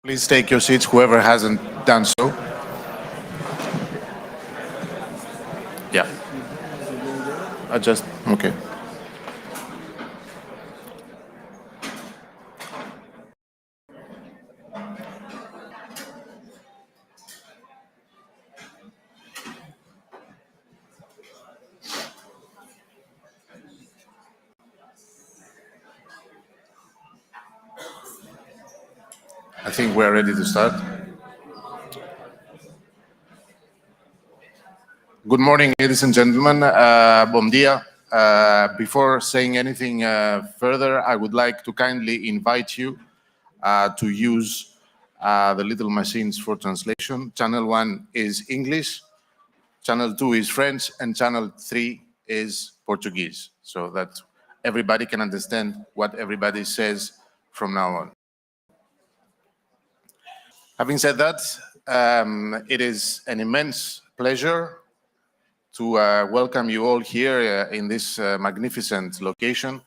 Please take your seats, whoever hasn't done so. Yeah. Okay. I think we're ready to start. Good morning, ladies and gentlemen. Bom dia. Before saying anything further, I would like to kindly invite you to use the little machines for translation. Channel 1 is English, Channel 2 is French, and Channel 3 is Portuguese, so that everybody can understand what everybody says from now on. Having said that, it is an immense pleasure to welcome you all here in this magnificent location,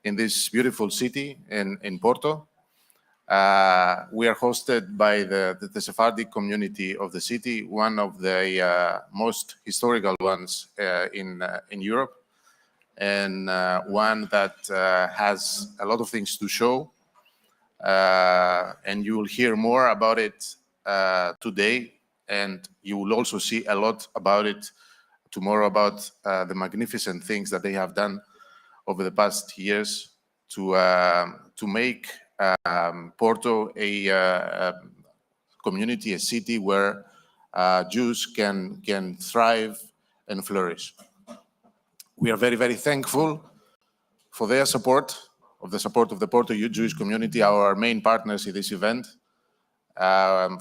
in this beautiful city in Porto. We are hosted by the Sephardic community of the city, one of the most historical ones in Europe, and one that has a lot of things to show. And you will hear more about it today, and you will also see a lot about it tomorrow, about the magnificent things that they have done over the past years to make Porto a community, a city where Jews can thrive and flourish. We are very, very thankful for their support, of the Porto Jewish community, our main partners in this event,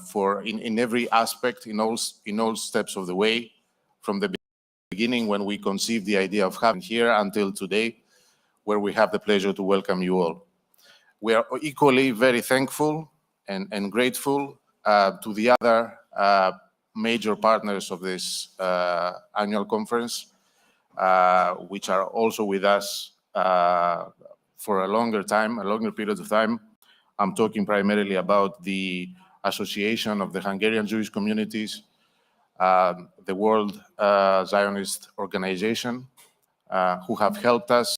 for in every aspect, in all steps of the way, from the beginning when we conceived the idea of having here until today, where we have the pleasure to welcome you all. We are equally very thankful and grateful to the other major partners of this annual conference, which are also with us for a longer period of time. I'm talking primarily about the Association of the Hungarian Jewish Communities, the World Zionist Organization, who have helped us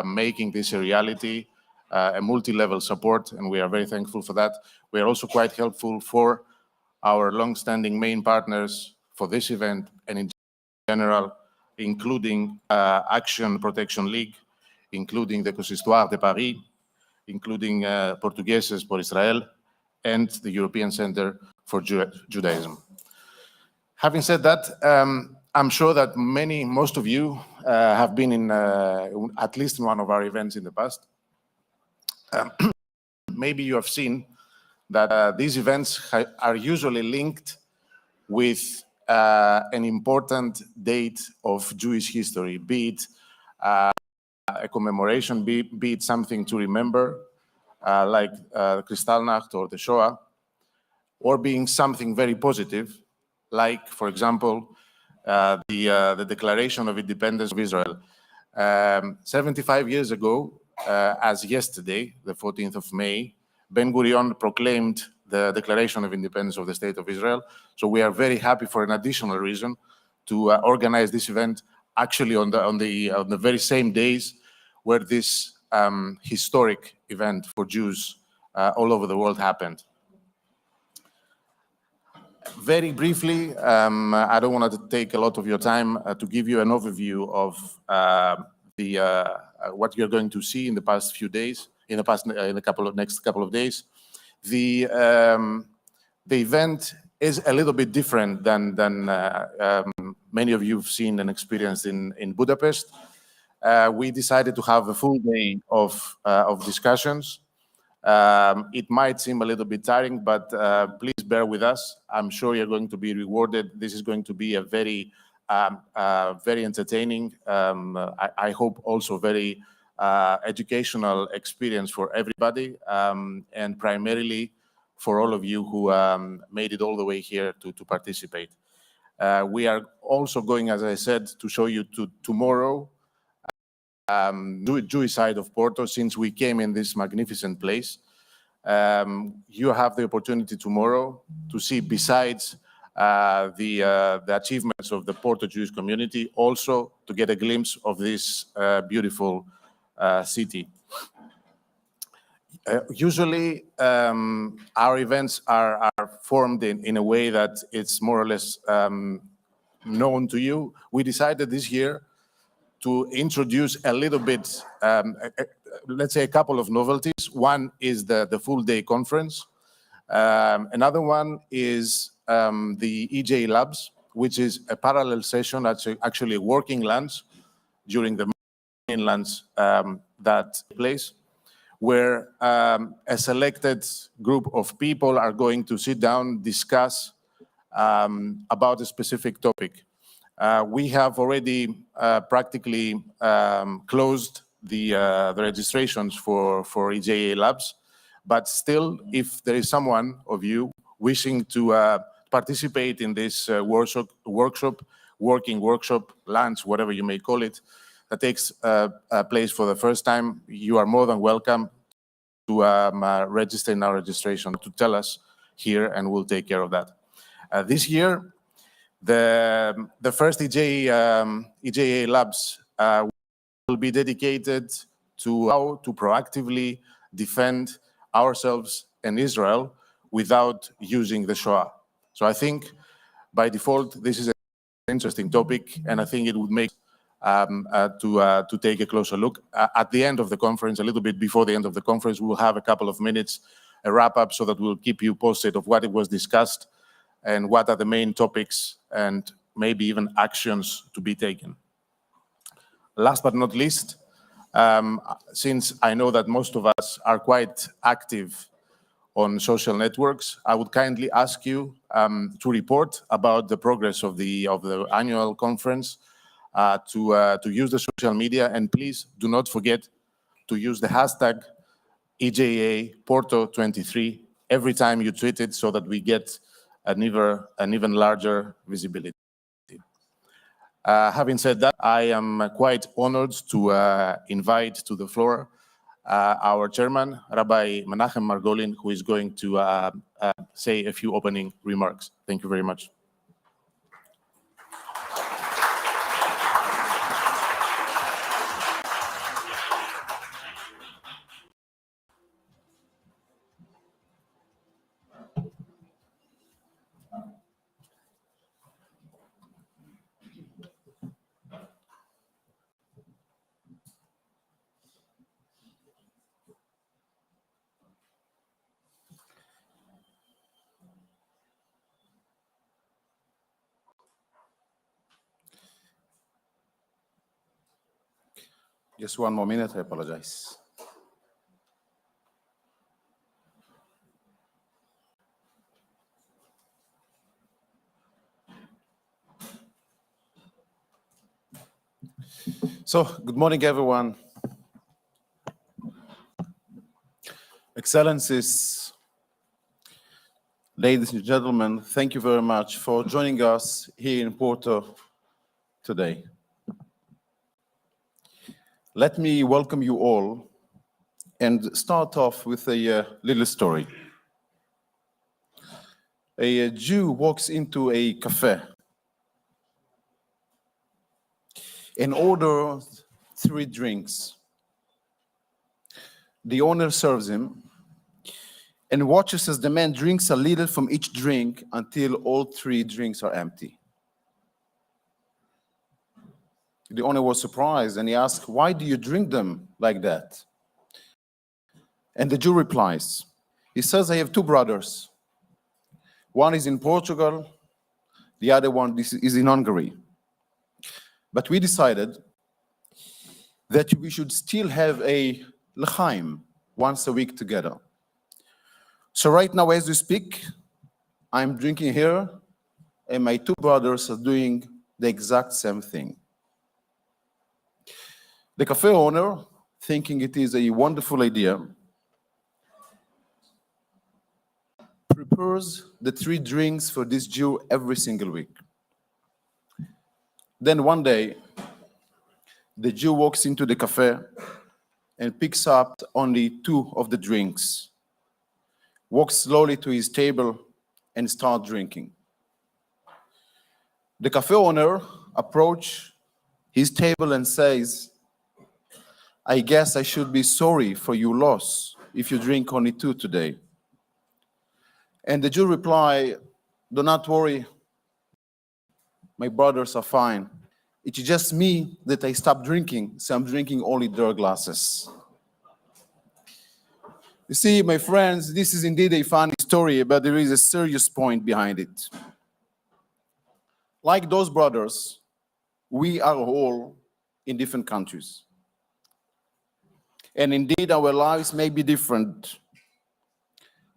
making this a reality, a multi-level support, and we are very thankful for that. We are also quite helpful for our long-standing main partners for this event and in general, including Action Protection League, including the Consistoire de Paris, including Portugueses por Israel, and the European Center for Judaism. Having said that, I'm sure that most of you have been in at least one of our events in the past. Maybe you have seen that these events are usually linked with an important date of Jewish history, be it a commemoration, be it something to remember, like Kristallnacht or the Shoah, or being something very positive, like, for example, the Declaration of Independence of Israel. 75 years ago, as yesterday, the 14th of May, Ben-Gurion proclaimed the Declaration of Independence of the State of Israel. So we are very happy for an additional reason to organize this event actually on the very same days where this historic event for Jews all over the world happened. Very briefly, I don't want to take a lot of your time to give you an overview of what you're going to see in the past few days, in the next couple of days. The event is a little bit different than many of you have seen and experienced in Budapest. We decided to have a full day of discussions. It might seem a little bit tiring, but please bear with us. I'm sure you're going to be rewarded. This is going to be a very entertaining, I hope also very educational experience for everybody, and primarily for all of you who made it all the way here to participate. We are also going, as I said, to show you tomorrow Jewish side of Porto, since we came in this magnificent place. You have the opportunity tomorrow to see, besides the achievements of the Porto Jewish community, also to get a glimpse of this beautiful city. Usually, our events are formed in a way that it's more or less known to you. We decided this year to introduce a little bit, let's say, a couple of novelties. One is the full-day conference. Another one is the EJ Labs, which is a parallel session, actually a working lunch during the main lunch that place, where a selected group of people are going to sit down, discuss about a specific topic. We have already practically closed the registrations for EJA Labs, but still, if there is someone of you wishing to participate in this working workshop, lunch, whatever you may call it, that takes place for the first time, you are more than welcome to register in our registration, to tell us here, and we'll take care of that. This year, the first EJA Labs will be dedicated to how to proactively defend ourselves and Israel without using the Shoah. So I think, by default, this is an interesting topic, and I think it would make to take a closer look. At the end of the conference, a little bit before the end of the conference, we'll have a couple of minutes, a wrap-up, so that we'll keep you posted of what it was discussed and what are the main topics and maybe even actions to be taken. Last but not least, since I know that most of us are quite active on social networks, I would kindly ask you to report about the progress of the annual conference, to use the social media, and please do not forget to use the hashtag EJA Porto 23 every time you tweet it, so that we get an even larger visibility. Having said that, I am quite honored to invite to the floor our chairman, Rabbi Menachem Margolin, who is going to say a few opening remarks. Thank you very much. Just one more minute, I apologize. So, good morning, everyone. Excellencies, ladies and gentlemen, thank you very much for joining us here in Porto today. Let me welcome you all and start off with a little story. A Jew walks into a cafe and orders 3 drinks. The owner serves him and watches as the man drinks a little from each drink until all 3 drinks are empty. The owner was surprised and he asked, "Why do you drink them like that?" And the Jew replies, he says, "I have 2 brothers. One is in Portugal, the other one is in Hungary. But we decided that we should still have a l'chaim once a week together. So right now, as we speak, I'm drinking here, and my 2 brothers are doing the exact same thing." The cafe owner, thinking it is a wonderful idea, prepares the 3 drinks for this Jew every single week. Then one day, the Jew walks into the cafe and picks up only 2 of the drinks. walks slowly to his table and starts drinking. The cafe owner approaches his table and says, "I guess I should be sorry for your loss if you drink only 2 today." And the Jew replied, "Do not worry, my brothers are fine. It's just me that I stopped drinking, so I'm drinking only their glasses." You see, my friends, this is indeed a funny story, but there is a serious point behind it. Like those brothers, we are all in different countries. And indeed, our lives may be different,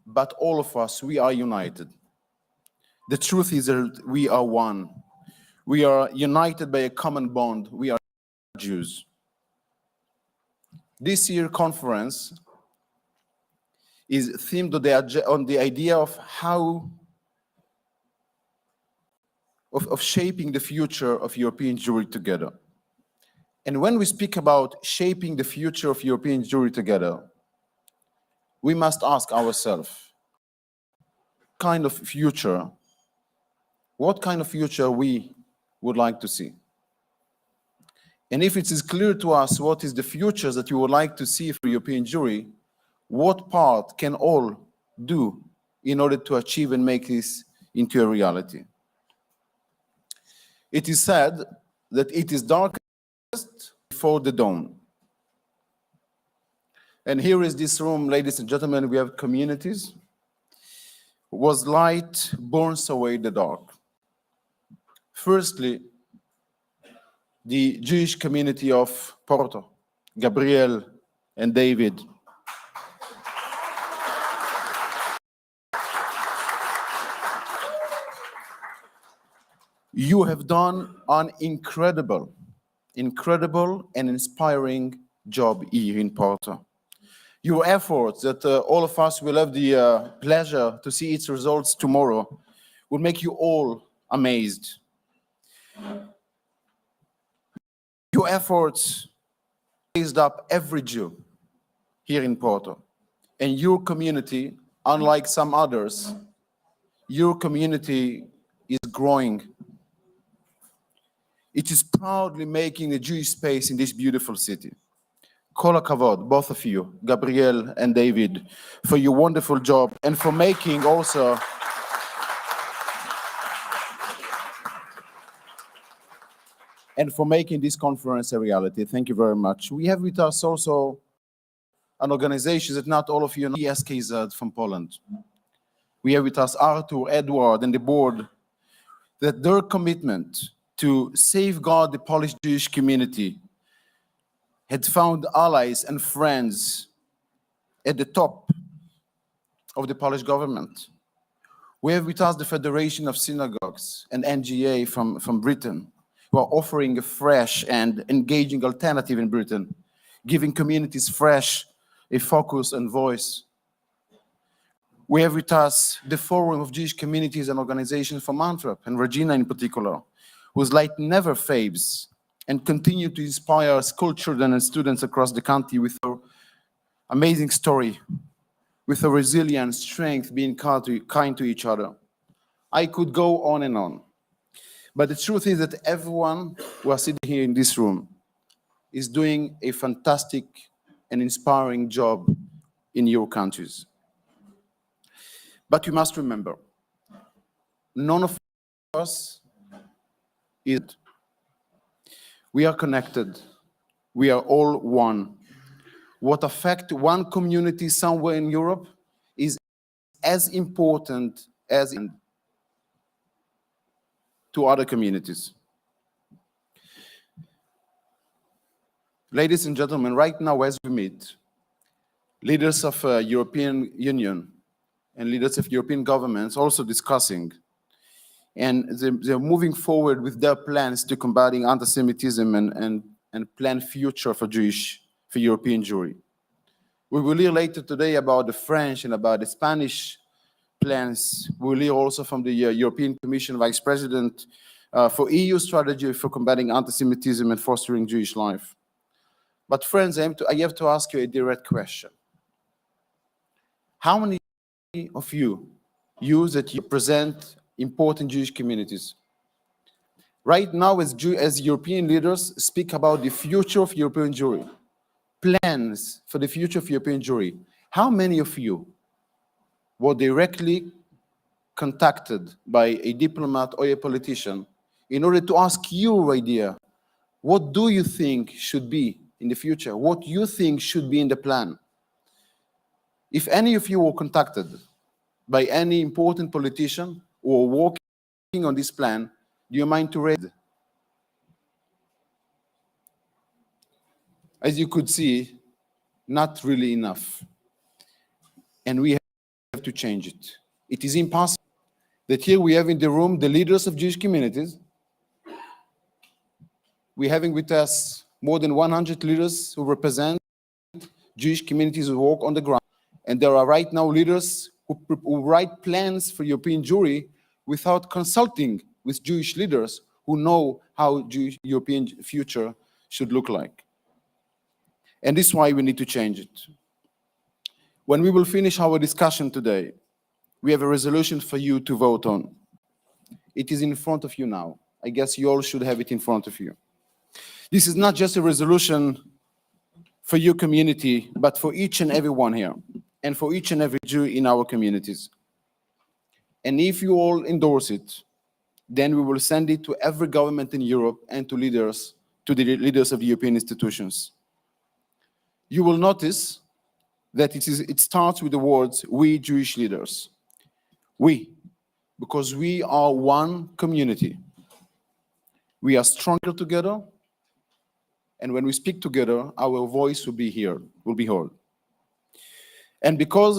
but all of us, we are united. The truth is that we are one. We are united by a common bond. We are Jews. This year's conference is themed on the idea of how of shaping the future of European Jewry together. And when we speak about shaping the future of European Jewry together, we must ask ourselves, what kind of future we would like to see? And if it is clear to us what is the future that we would like to see for European Jewry, what part can all do in order to achieve and make this into a reality? It is said that it is darkest before the dawn. And here is this room, ladies and gentlemen, we have communities. Was light burns away the dark. Firstly, the Jewish community of Porto, Gabriel and David. You have done an incredible and inspiring job here in Porto. Your efforts that all of us will have the pleasure to see its results tomorrow will make you all amazed. Your efforts raised up every Jew here in Porto. And your community, unlike some others, your community is growing. It is proudly making a Jewish space in this beautiful city. Kol hakavod, both of you, Gabriel and David, for your wonderful job and for making also this conference a reality. Thank you very much. We have with us also an organization that not all of you know, ESKZ from Poland. We have with us Arthur, Edward, and the board, that their commitment to safeguard the Polish Jewish community had found allies and friends at the top of the Polish government. We have with us the Federation of Synagogues and NGA from Britain, who are offering a fresh and engaging alternative in Britain, giving communities a focus and voice. We have with us the Forum of Jewish Communities and Organizations from Antwerp, and Regina in particular, whose light never fades and continue to inspire school children and students across the country with her amazing story, with her resilience, strength, being kind to each other. I could go on and on. But the truth is that everyone who are sitting here in this room is doing a fantastic and inspiring job in your countries. But you must remember, none of us is. We are connected. We are all one. What affects one community somewhere in Europe is as important as to other communities. Ladies and gentlemen, right now as we meet, leaders of European Union and leaders of European governments also discussing, and they're moving forward with their plans to combating anti-Semitism and plan future for European Jewry. We will hear later today about the French and about the Spanish plans. We'll hear also from the European Commission Vice President for EU strategy for combating anti-Semitism and fostering Jewish life. But friends, I have to ask you a direct question. How many of you that you represent important Jewish communities. Right now, as European leaders speak about the future of European Jewry, plans for the future of European Jewry, how many of you were directly contacted by a diplomat or a politician in order to ask your idea, what do you think should be in the future? What you think should be in the plan? If any of you were contacted by any important politician or working on this plan, do you mind to raise it? As you could see, not really enough. And we have to change it. It is impossible that here we have in the room the leaders of Jewish communities. We're having with us more than 100 leaders who represent Jewish communities who work on the ground. And there are right now leaders who write plans for European Jewry without consulting with Jewish leaders who know how European future should look like. And this is why we need to change it. When we will finish our discussion today, we have a resolution for you to vote on. It is in front of you now. I guess you all should have it in front of you. This is not just a resolution for your community, but for each and every one here, and for each and every Jew in our communities. And if you all endorse it, then we will send it to every government in Europe and to the leaders of the European institutions. You will notice that it starts with the words, we Jewish leaders. We, because we are one community. We are stronger together, and when we speak together, our voice will be heard. And because,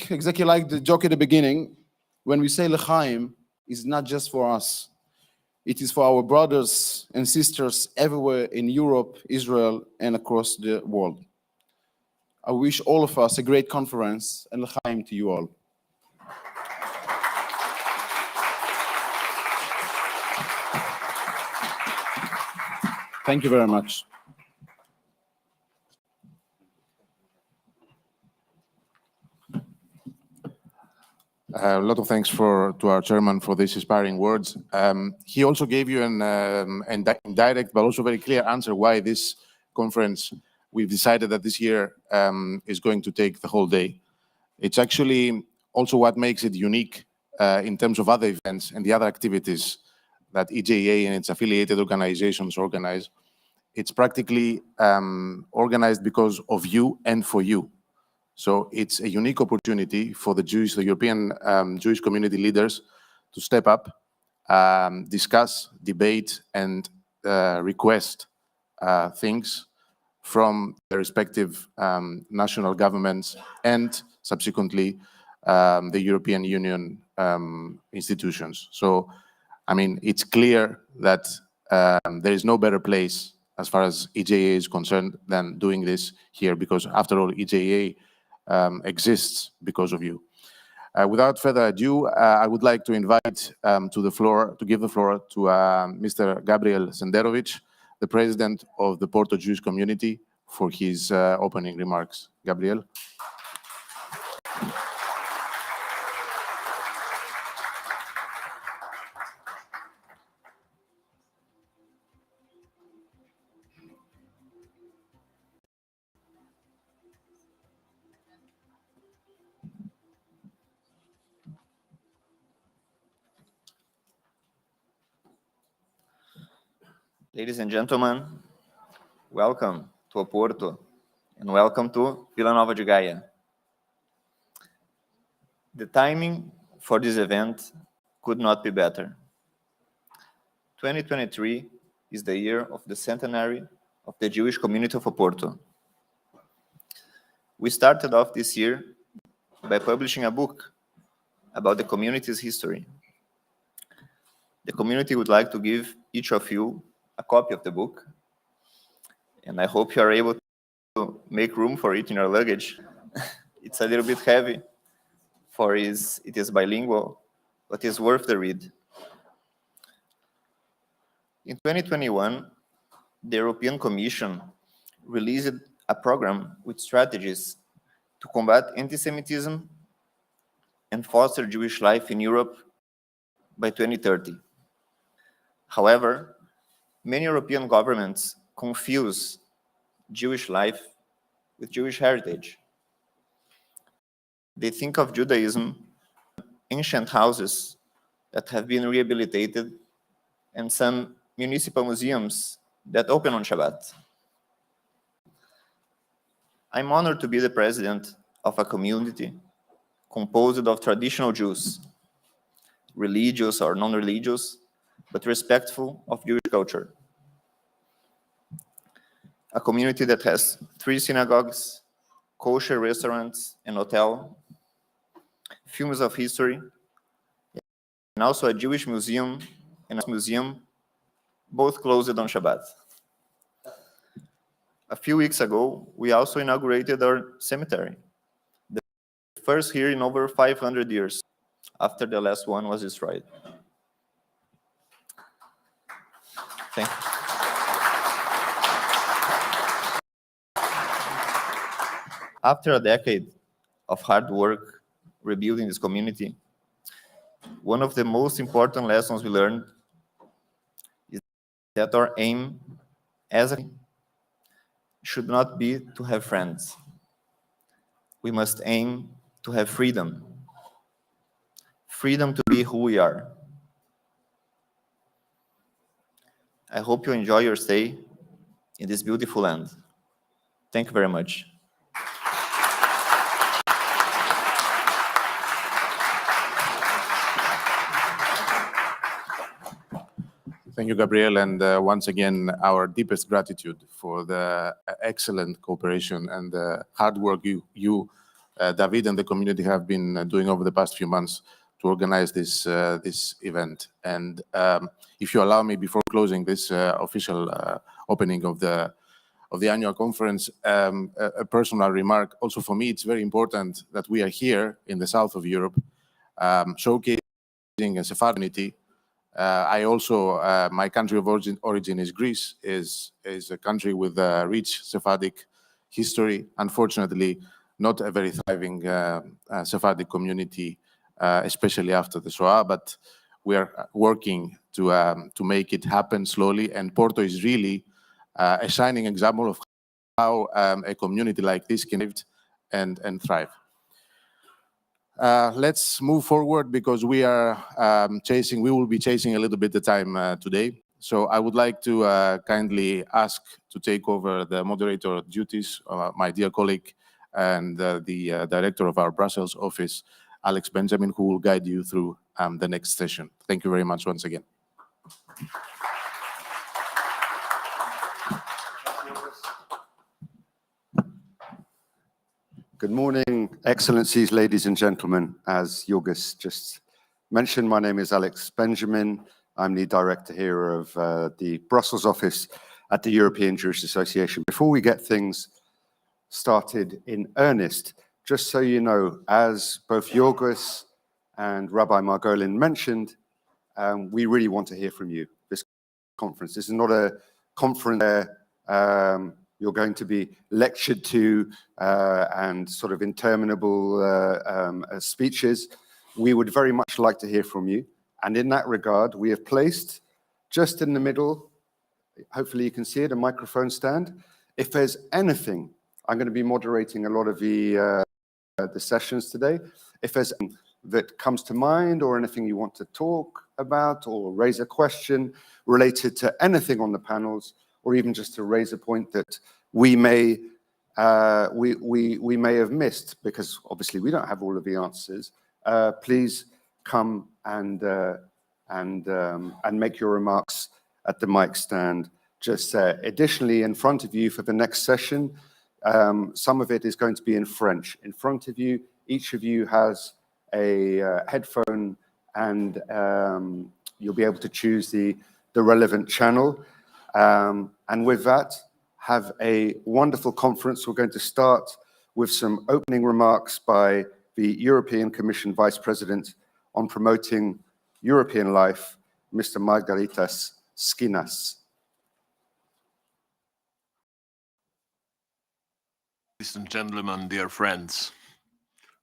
exactly like the joke at the beginning, when we say L'chaim, it's not just for us. It is for our brothers and sisters everywhere in Europe, Israel, and across the world. I wish all of us a great conference, and L'chaim to you all. Thank you very much. A lot of thanks to our chairman for these inspiring words. He also gave you an indirect but also very clear answer why this conference, we've decided that this year is going to take the whole day. It's actually also what makes it unique in terms of other events and the other activities that EJA and its affiliated organizations organize. It's practically organized because of you and for you. So it's a unique opportunity for the European Jewish community leaders to step up, discuss, debate, and request things from the respective national governments and subsequently the European Union institutions. So, I mean, it's clear that there is no better place as far as EJA is concerned than doing this here, because after all, EJA exists because of you. Without further ado, I would like to invite give the floor to Mr. Gabriel Senderovic, the president of the Porto Jewish community, for his opening remarks. Gabriel. Ladies and gentlemen, welcome to Oporto and welcome to Vila Nova de Gaia. The timing for this event could not be better. 2023 is the year of the centenary of the Jewish community of Oporto. We started off this year by publishing a book about the community's history. The community would like to give each of you a copy of the book, and I hope you are able to make room for it in your luggage. It's a little bit heavy, for it is bilingual, but it's worth the read. In 2021, the European Commission released a program with strategies to combat anti-Semitism and foster Jewish life in Europe by 2030. However, many European governments confuse Jewish life with Jewish heritage. They think of Judaism as ancient houses that have been rehabilitated and some municipal museums that open on Shabbat. I'm honored to be the president of a community composed of traditional Jews, religious or non-religious, but respectful of Jewish culture. A community that has 3 synagogues, kosher restaurants and hotel, films of history, and also a Jewish museum and a museum, both closed on Shabbat. A few weeks ago, we also inaugurated our cemetery, the first here in over 500 years, after the last one was destroyed. Thank you. After a decade of hard work rebuilding this community, one of the most important lessons we learned is that our aim as a should not be to have friends. We must aim to have freedom. Freedom to be who we are. I hope you enjoy your stay in this beautiful land. Thank you very much. Thank you, Gabriel, and once again, our deepest gratitude for the excellent cooperation and the hard work you, David, and the community have been doing over the past few months to organize this event. And if you allow me, before closing this official opening of the annual conference, a personal remark. Also, for me, it's very important that we are here in the south of Europe, showcasing a Sephardi community. I also, my country of origin is Greece, is a country with a rich Sephardic history. Unfortunately, not a very thriving Sephardic community, especially after the Shoah, but we are working to make it happen slowly. And Porto is really a shining example of how a community like this can live and thrive. Let's move forward because we are we will be chasing a little bit the time today. So I would like to kindly ask to take over the moderator duties, my dear colleague and the director of our Brussels office, Alex Benjamin, who will guide you through the next session. Thank you very much once again. Good morning, Excellencies, ladies and gentlemen. As Yorgos just mentioned, my name is Alex Benjamin. I'm the director here of the Brussels office at the European Jewish Association. Before we get things started in earnest, just so you know, as both Yorgos and Rabbi Margolin mentioned, we really want to hear from you. This conference, this is not a conference where you're going to be lectured to and sort of interminable speeches. We would very much like to hear from you. And in that regard, we have placed just in the middle, hopefully you can see it, a microphone stand. If there's anything, I'm going to be moderating a lot of the sessions today. If there's anything that comes to mind or anything you want to talk about or raise a question related to anything on the panels, or even just to raise a point that we may have missed, because obviously we don't have all of the answers. Please come and make your remarks at the mic stand just there. Additionally, in front of you for the next session, some of it is going to be in French. In front of you, each of you has a headphone, and you'll be able to choose the relevant channel. And with that, have a wonderful conference. We're going to start with some opening remarks by the European Commission Vice President on Promoting European Life, Mr. Margaritas Skinas. Ladies and gentlemen, dear friends,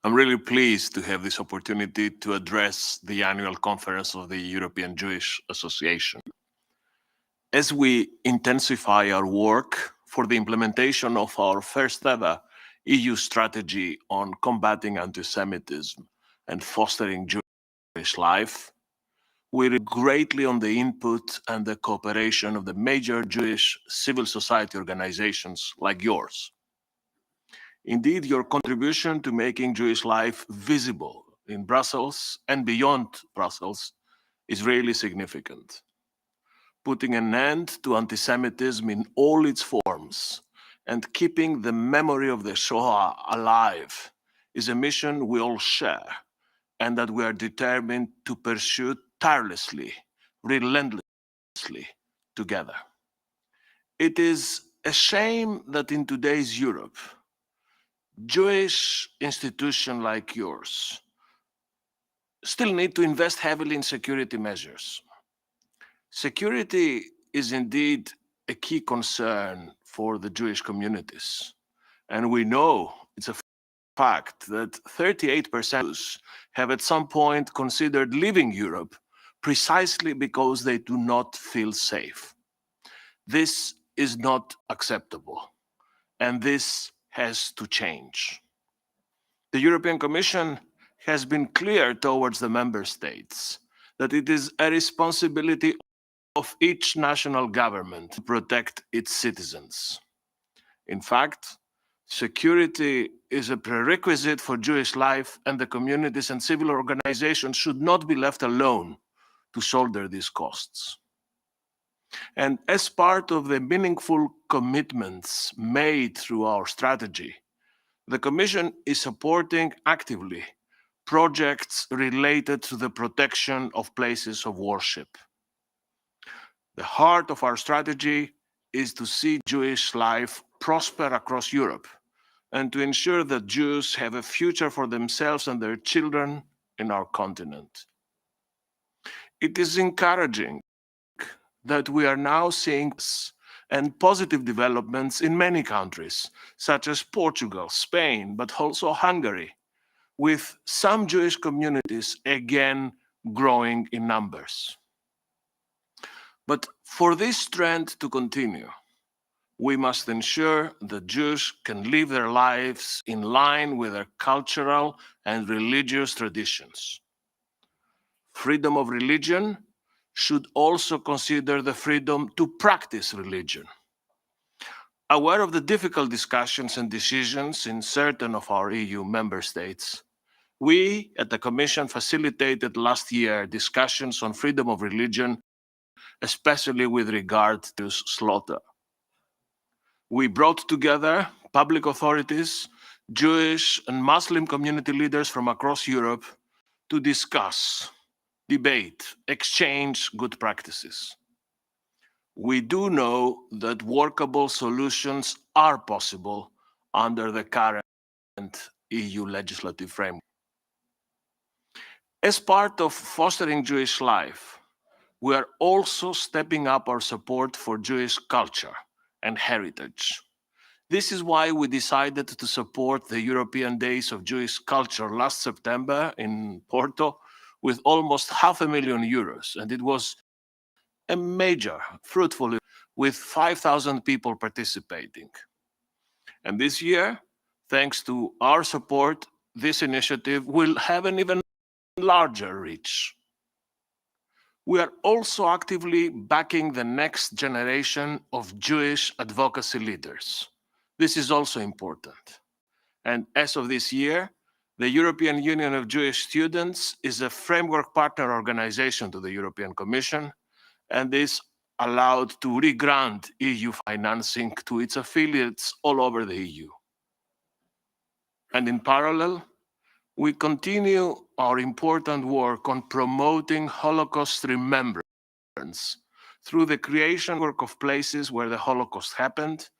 I'm really pleased to have this opportunity to address the annual conference of the European Jewish Association. As we intensify our work for the implementation of our first ever EU strategy on combating anti-Semitism and fostering Jewish life, we rely greatly on the input and the cooperation of the major Jewish civil society organizations like yours. Indeed, your contribution to making Jewish life visible in Brussels and beyond Brussels is really significant. Putting an end to anti-Semitism in all its forms and keeping the memory of the Shoah alive is a mission we all share and that we are determined to pursue tirelessly, relentlessly together. It is a shame that in today's Europe, Jewish institutions like yours still need to invest heavily in security measures. Security is indeed a key concern for the Jewish communities. And we know it's a fact that 38% have at some point considered leaving Europe precisely because they do not feel safe. This is not acceptable, and this has to change. The European Commission has been clear towards the member states that it is a responsibility of each national government to protect its citizens. In fact, security is a prerequisite for Jewish life, and the communities and civil organizations should not be left alone to shoulder these costs. And as part of the meaningful commitments made through our strategy, the Commission is supporting actively projects related to the protection of places of worship. The heart of our strategy is to see Jewish life prosper across Europe and to ensure that Jews have a future for themselves and their children in our continent. It is encouraging that we are now seeing and positive developments in many countries, such as Portugal, Spain, but also Hungary, with some Jewish communities again growing in numbers. But for this trend to continue, we must ensure that Jews can live their lives in line with their cultural and religious traditions. Freedom of religion should also consider the freedom to practice religion. Aware of the difficult discussions and decisions in certain of our EU member states, we at the Commission facilitated last year discussions on freedom of religion, especially with regard to slaughter. We brought together public authorities, Jewish and Muslim community leaders from across Europe to discuss, debate, exchange good practices. We do know that workable solutions are possible under the current EU legislative framework. As part of fostering Jewish life, we are also stepping up our support for Jewish culture and heritage. This is why we decided to support the European Days of Jewish Culture last September in Porto with almost €500,000, and it was a major, fruitful event with 5,000 people participating. And this year, thanks to our support, this initiative will have an even larger reach. We are also actively backing the next generation of Jewish advocacy leaders. This is also important. And as of this year, the European Union of Jewish Students is a framework partner organization to the European Commission, and is allowed to re-grant EU financing to its affiliates all over the EU. And in parallel, we continue our important work on promoting Holocaust remembrance through the creation of places where the Holocaust happened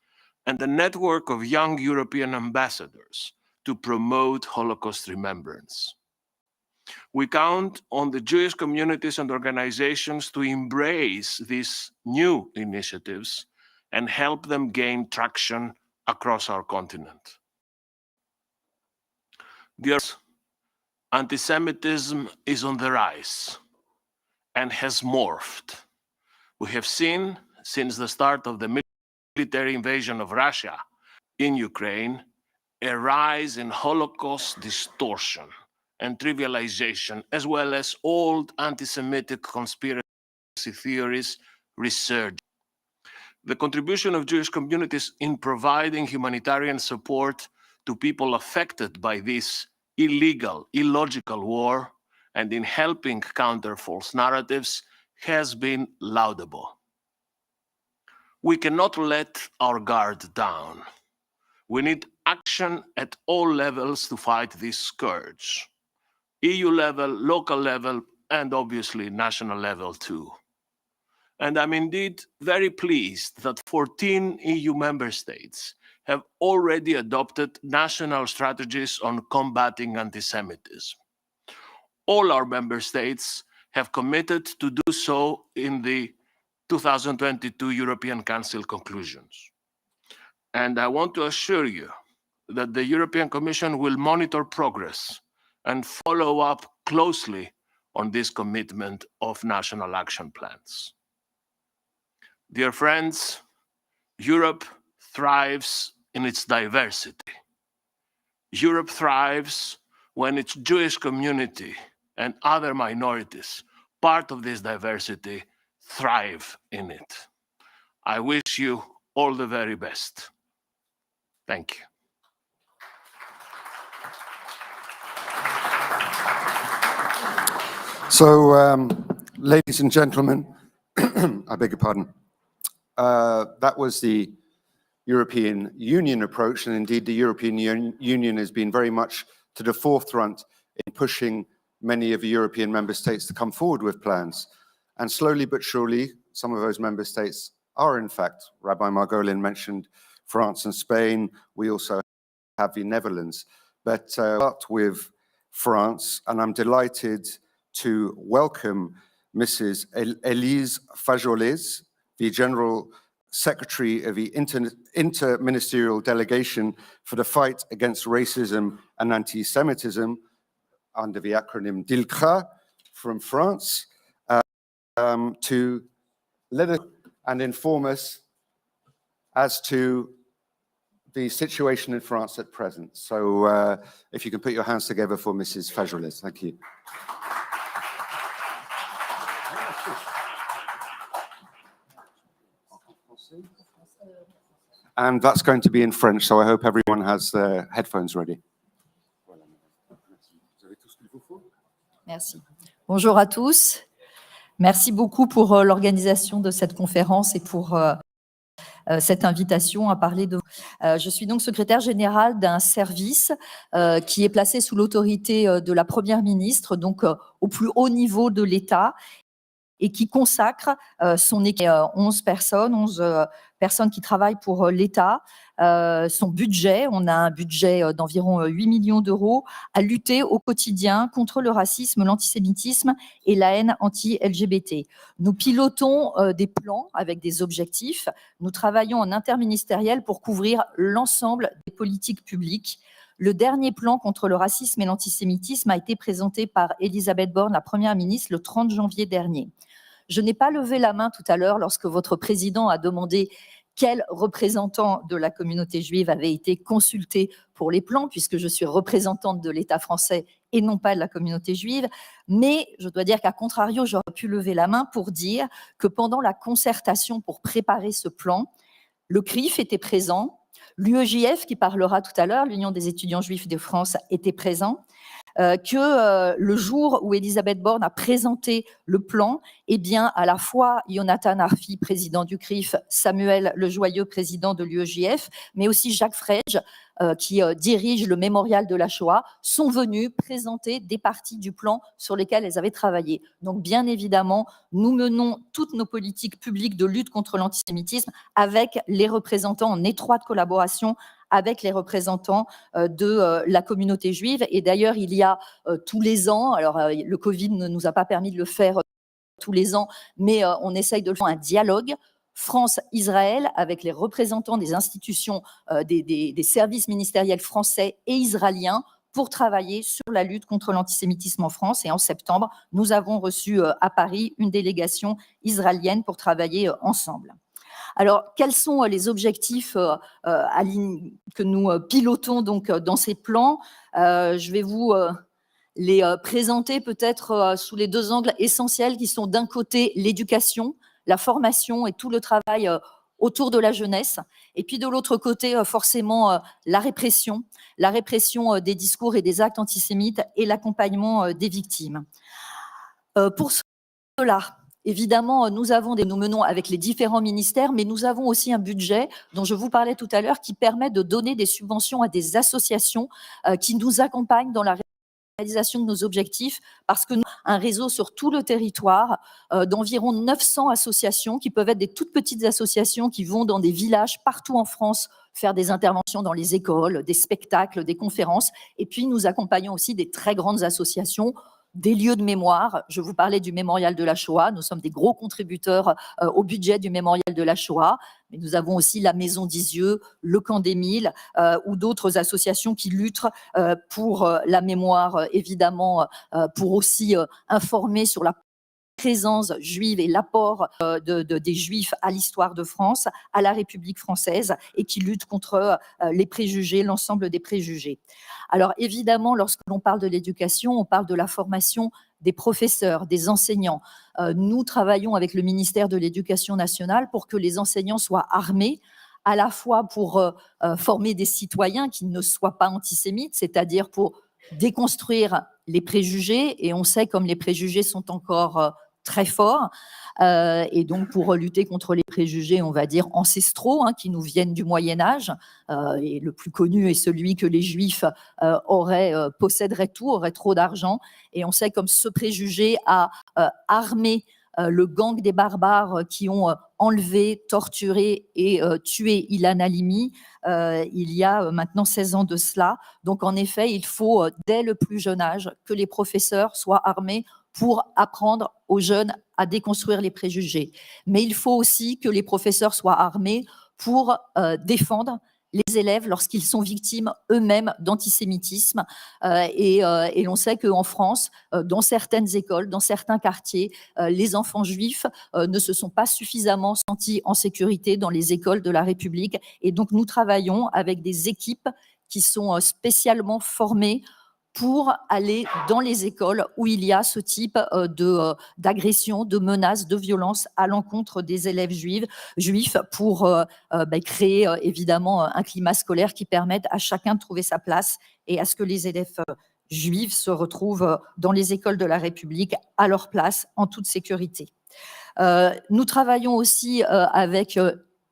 and the network of young European ambassadors to promote Holocaust remembrance. We count on the Jewish communities and organizations to embrace these new initiatives and help them gain traction across our continent. Anti-Semitism is on the rise and has morphed. We have seen since the start of the military invasion of Russia in Ukraine a rise in Holocaust distortion and trivialization, as well as old anti-Semitic conspiracy theories resurging. The contribution of Jewish communities in providing humanitarian support to people affected by this illegal, illogical war and in helping counter false narratives has been laudable. We cannot let our guard down. We need action at all levels to fight this scourge. EU level, local level, and obviously national level too. And I'm indeed very pleased that 14 EU member states have already adopted national strategies on combating anti-Semitism. All our member states have committed to do so in the 2022 European Council conclusions. And I want to assure you that the European Commission will monitor progress and follow up closely on this commitment of national action plans. Dear friends, Europe thrives in its diversity. Europe thrives when its Jewish community and other minorities, part of this diversity, thrive in it. I wish you all the very best. Thank you. So, ladies and gentlemen, I beg your pardon. That was the European Union approach, and indeed the European Union has been very much to the forefront in pushing many of the European member states to come forward with plans. And slowly but surely, some of those member states are in fact, Rabbi Margolin mentioned France and Spain, we also have the Netherlands. But start with France, and I'm delighted to welcome Mrs. Elise Fajolès, the General Secretary of the Interministerial Delegation for the Fight Against Racism and Anti-Semitism, under the acronym DILCRA, from France, to let us and inform us as to the situation in France at present. So if you can put your hands together for Mrs. Fajolès. Thank you. And that's going to be in French, so I hope everyone has their headphones ready. Merci. Bonjour à tous. Merci beaucoup pour l'organisation de cette conférence et pour cette invitation à parler de... Je suis donc secrétaire générale d'un service qui est placé sous l'autorité de la Première ministre, donc au plus haut niveau de l'État, et qui consacre son équipe, 11 personnes qui travaillent pour l'État, son budget, on a un budget d'environ 8 millions d'euros, à lutter au quotidien contre le racisme, l'antisémitisme et la haine anti-LGBT. Nous pilotons des plans avec des objectifs, nous travaillons en interministériel pour couvrir l'ensemble des politiques publiques. Le dernier plan contre le racisme et l'antisémitisme a été présenté par Elisabeth Borne, la Première ministre, le 30 janvier dernier. Je n'ai pas levé la main tout à l'heure lorsque votre président a demandé quels représentants de la communauté juive avaient été consultés pour les plans, puisque je suis représentante de l'État français et non pas de la communauté juive. Mais je dois dire qu'à contrario, j'aurais pu lever la main pour dire que pendant la concertation pour préparer ce plan, le CRIF était présent, l'UEJF, qui parlera tout à l'heure, l'Union des étudiants juifs de France, était présent, que le jour où Elisabeth Borne a présenté le plan, eh bien, à la fois Jonathan Arfi, président du CRIF, Samuel Lejoyeux, président de l'UEJF, mais aussi Jacques Frege, qui dirige le mémorial de la Shoah, sont venus présenter des parties du plan sur lesquelles elles avaient travaillé. Donc, bien évidemment, nous menons toutes nos politiques publiques de lutte contre l'antisémitisme avec les représentants en étroite collaboration avec les représentants de la communauté juive. Et d'ailleurs, il y a tous les ans, alors le Covid ne nous a pas permis de le faire tous les ans, mais on essaye de faire un dialogue France-Israël avec les représentants des institutions, des services ministériels français et israéliens pour travailler sur la lutte contre l'antisémitisme en France. Et en septembre, nous avons reçu à Paris une délégation israélienne pour travailler ensemble. Alors, quels sont les objectifs que nous pilotons donc dans ces plans? Je vais vous les présenter peut-être sous les deux angles essentiels qui sont d'un côté l'éducation, la formation et tout le travail autour de la jeunesse, et puis de l'autre côté forcément la répression des discours et des actes antisémites et l'accompagnement des victimes. Pour cela, évidemment, nous menons avec les différents ministères, mais nous avons aussi un budget dont je vous parlais tout à l'heure qui permet de donner des subventions à des associations qui nous accompagnent dans la réalisation de nos objectifs, parce que nous avons un réseau sur tout le territoire d'environ 900 associations qui peuvent être des toutes petites associations qui vont dans des villages partout en France faire des interventions dans les écoles, des spectacles, des conférences. Et puis, nous accompagnons aussi des très grandes associations, des lieux de mémoire. Je vous parlais du mémorial de la Shoah. Nous sommes des gros contributeurs au budget du mémorial de la Shoah. Mais nous avons aussi la Maison d'Isieux, le Camp des Milles ou d'autres associations qui luttent pour la mémoire, évidemment, pour aussi informer sur la présence juive et l'apport des Juifs à l'histoire de France, à la République française, et qui luttent contre les préjugés, l'ensemble des préjugés. Alors évidemment, lorsque l'on parle de l'éducation, on parle de la formation des professeurs, des enseignants. Nous travaillons avec le ministère de l'Éducation nationale pour que les enseignants soient armés à la fois pour former des citoyens qui ne soient pas antisémites, c'est-à-dire pour déconstruire les préjugés, et on sait comme les préjugés sont encore très forts, et donc pour lutter contre les préjugés, on va dire, ancestraux, qui nous viennent du Moyen-Âge, et le plus connu est celui que les Juifs posséderaient tout, auraient trop d'argent, et on sait comme ce préjugé a armé le gang des barbares qui ont enlevé, torturé et tué Ilan Halimi il y a maintenant 16 ans de cela. Donc en effet, il faut dès le plus jeune âge que les professeurs soient armés pour apprendre aux jeunes à déconstruire les préjugés. Mais il faut aussi que les professeurs soient armés pour défendre les élèves lorsqu'ils sont victimes eux-mêmes d'antisémitisme. Et l'on sait qu'en France, dans certaines écoles, dans certains quartiers, les enfants juifs ne se sont pas suffisamment sentis en sécurité dans les écoles de la République. Et donc, nous travaillons avec des équipes qui sont spécialement formées pour aller dans les écoles où il y a ce type d'agression, de menaces, de violence à l'encontre des élèves juifs pour créer évidemment un climat scolaire qui permette à chacun de trouver sa place et à ce que les élèves juifs se retrouvent dans les écoles de la République à leur place en toute sécurité. Nous travaillons aussi avec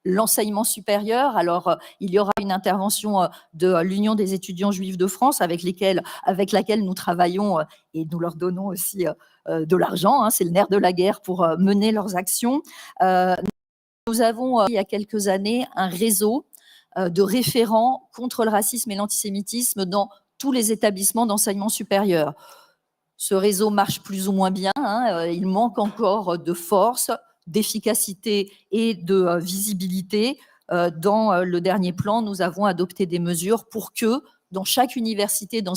l'enseignement supérieur. Alors, il y aura une intervention de l'Union des étudiants juifs de France avec laquelle nous travaillons et nous leur donnons aussi de l'argent. C'est le nerf de la guerre pour mener leurs actions. Nous avons, il y a quelques années, un réseau de référents contre le racisme et l'antisémitisme dans tous les établissements d'enseignement supérieur. Ce réseau marche plus ou moins bien. Il manque encore de force, d'efficacité et de visibilité. Dans le dernier plan, nous avons adopté des mesures pour que dans chaque université, dans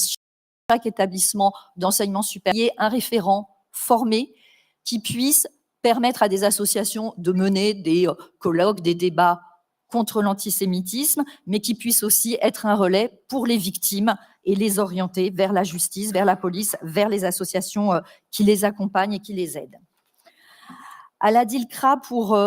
chaque établissement d'enseignement supérieur, il y ait un référent formé qui puisse permettre à des associations de mener des colloques, des débats contre l'antisémitisme, mais qui puisse aussi être un relais pour les victimes et les orienter vers la justice, vers la police, vers les associations qui les accompagnent et qui les aident. À la DILCRA, pour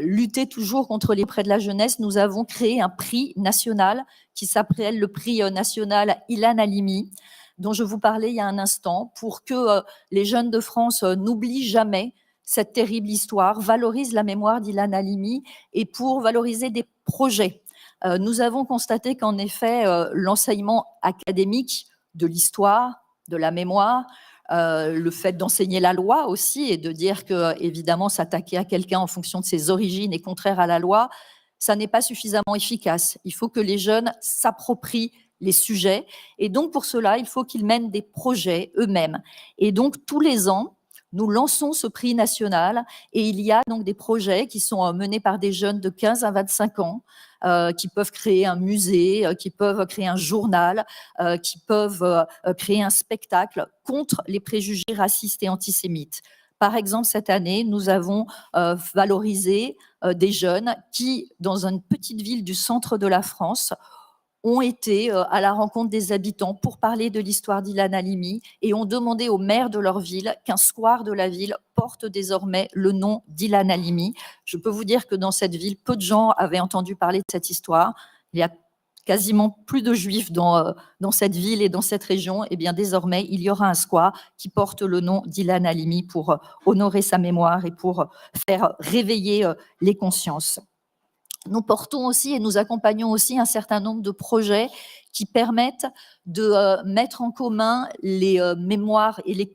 lutter toujours contre les prêts de la jeunesse, nous avons créé un prix national qui s'appelle le prix national Ilan Halimi, dont je vous parlais il y a un instant, pour que les jeunes de France n'oublient jamais cette terrible histoire, valorisent la mémoire d'Ilan Halimi et pour valoriser des projets. Nous avons constaté qu'en effet, l'enseignement académique de l'histoire, de la mémoire, le fait d'enseigner la loi aussi et de dire que, évidemment, s'attaquer à quelqu'un en fonction de ses origines est contraire à la loi, ça n'est pas suffisamment efficace. Il faut que les jeunes s'approprient les sujets et donc pour cela, il faut qu'ils mènent des projets eux-mêmes. Et donc tous les ans, nous lançons ce prix national et il y a donc des projets qui sont menés par des jeunes de 15 à 25 ans qui peuvent créer un musée, qui peuvent créer un journal, qui peuvent créer un spectacle contre les préjugés racistes et antisémites. Par exemple, cette année, nous avons valorisé des jeunes qui, dans une petite ville du centre de la France, ont été à la rencontre des habitants pour parler de l'histoire d'Ilan Halimi et ont demandé au maire de leur ville qu'un square de la ville porte désormais le nom d'Ilan Halimi. Je peux vous dire que dans cette ville, peu de gens avaient entendu parler de cette histoire. Il y a quasiment plus de juifs dans cette ville et dans cette région. Et bien désormais, il y aura un square qui porte le nom d'Ilan Halimi pour honorer sa mémoire et pour faire réveiller les consciences. Nous portons aussi et nous accompagnons aussi un certain nombre de projets qui permettent de mettre en commun les mémoires et les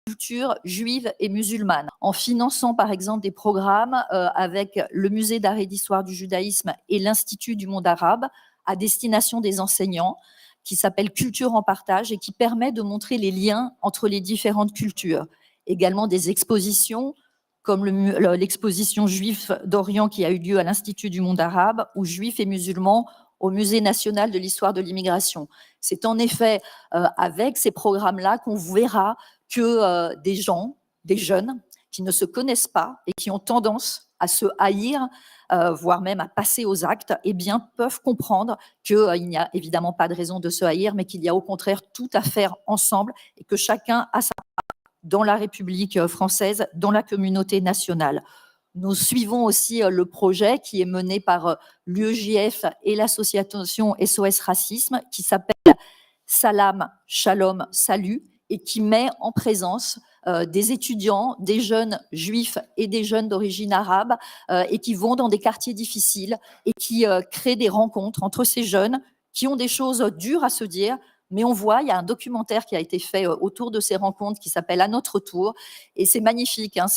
cultures juives et musulmanes, en finançant par exemple des programmes avec le Musée d'art et d'histoire du judaïsme et l'Institut du monde arabe à destination des enseignants, qui s'appelle Culture en partage et qui permet de montrer les liens entre les différentes cultures. Également des expositions, comme l'exposition Juifs d'Orient qui a eu lieu à l'Institut du monde arabe, ou Juifs et musulmans au Musée national de l'histoire de l'immigration. C'est en effet avec ces programmes-là qu'on verra que des gens, des jeunes, qui ne se connaissent pas et qui ont tendance à se haïr, voire même à passer aux actes, eh bien, peuvent comprendre qu'il n'y a évidemment pas de raison de se haïr, mais qu'il y a au contraire tout à faire ensemble et que chacun a sa part dans la République française, dans la communauté nationale. Nous suivons aussi le projet qui est mené par l'UEJF et l'association SOS Racisme, qui s'appelle Salam, Shalom, Salut, et qui met en présence des étudiants, des jeunes juifs et des jeunes d'origine arabe, et qui vont dans des quartiers difficiles et qui créent des rencontres entre ces jeunes qui ont des choses dures à se dire. Mais on voit, il y a un documentaire qui a été fait autour de ces rencontres qui s'appelle « À notre tour ». Et c'est magnifique. Hein,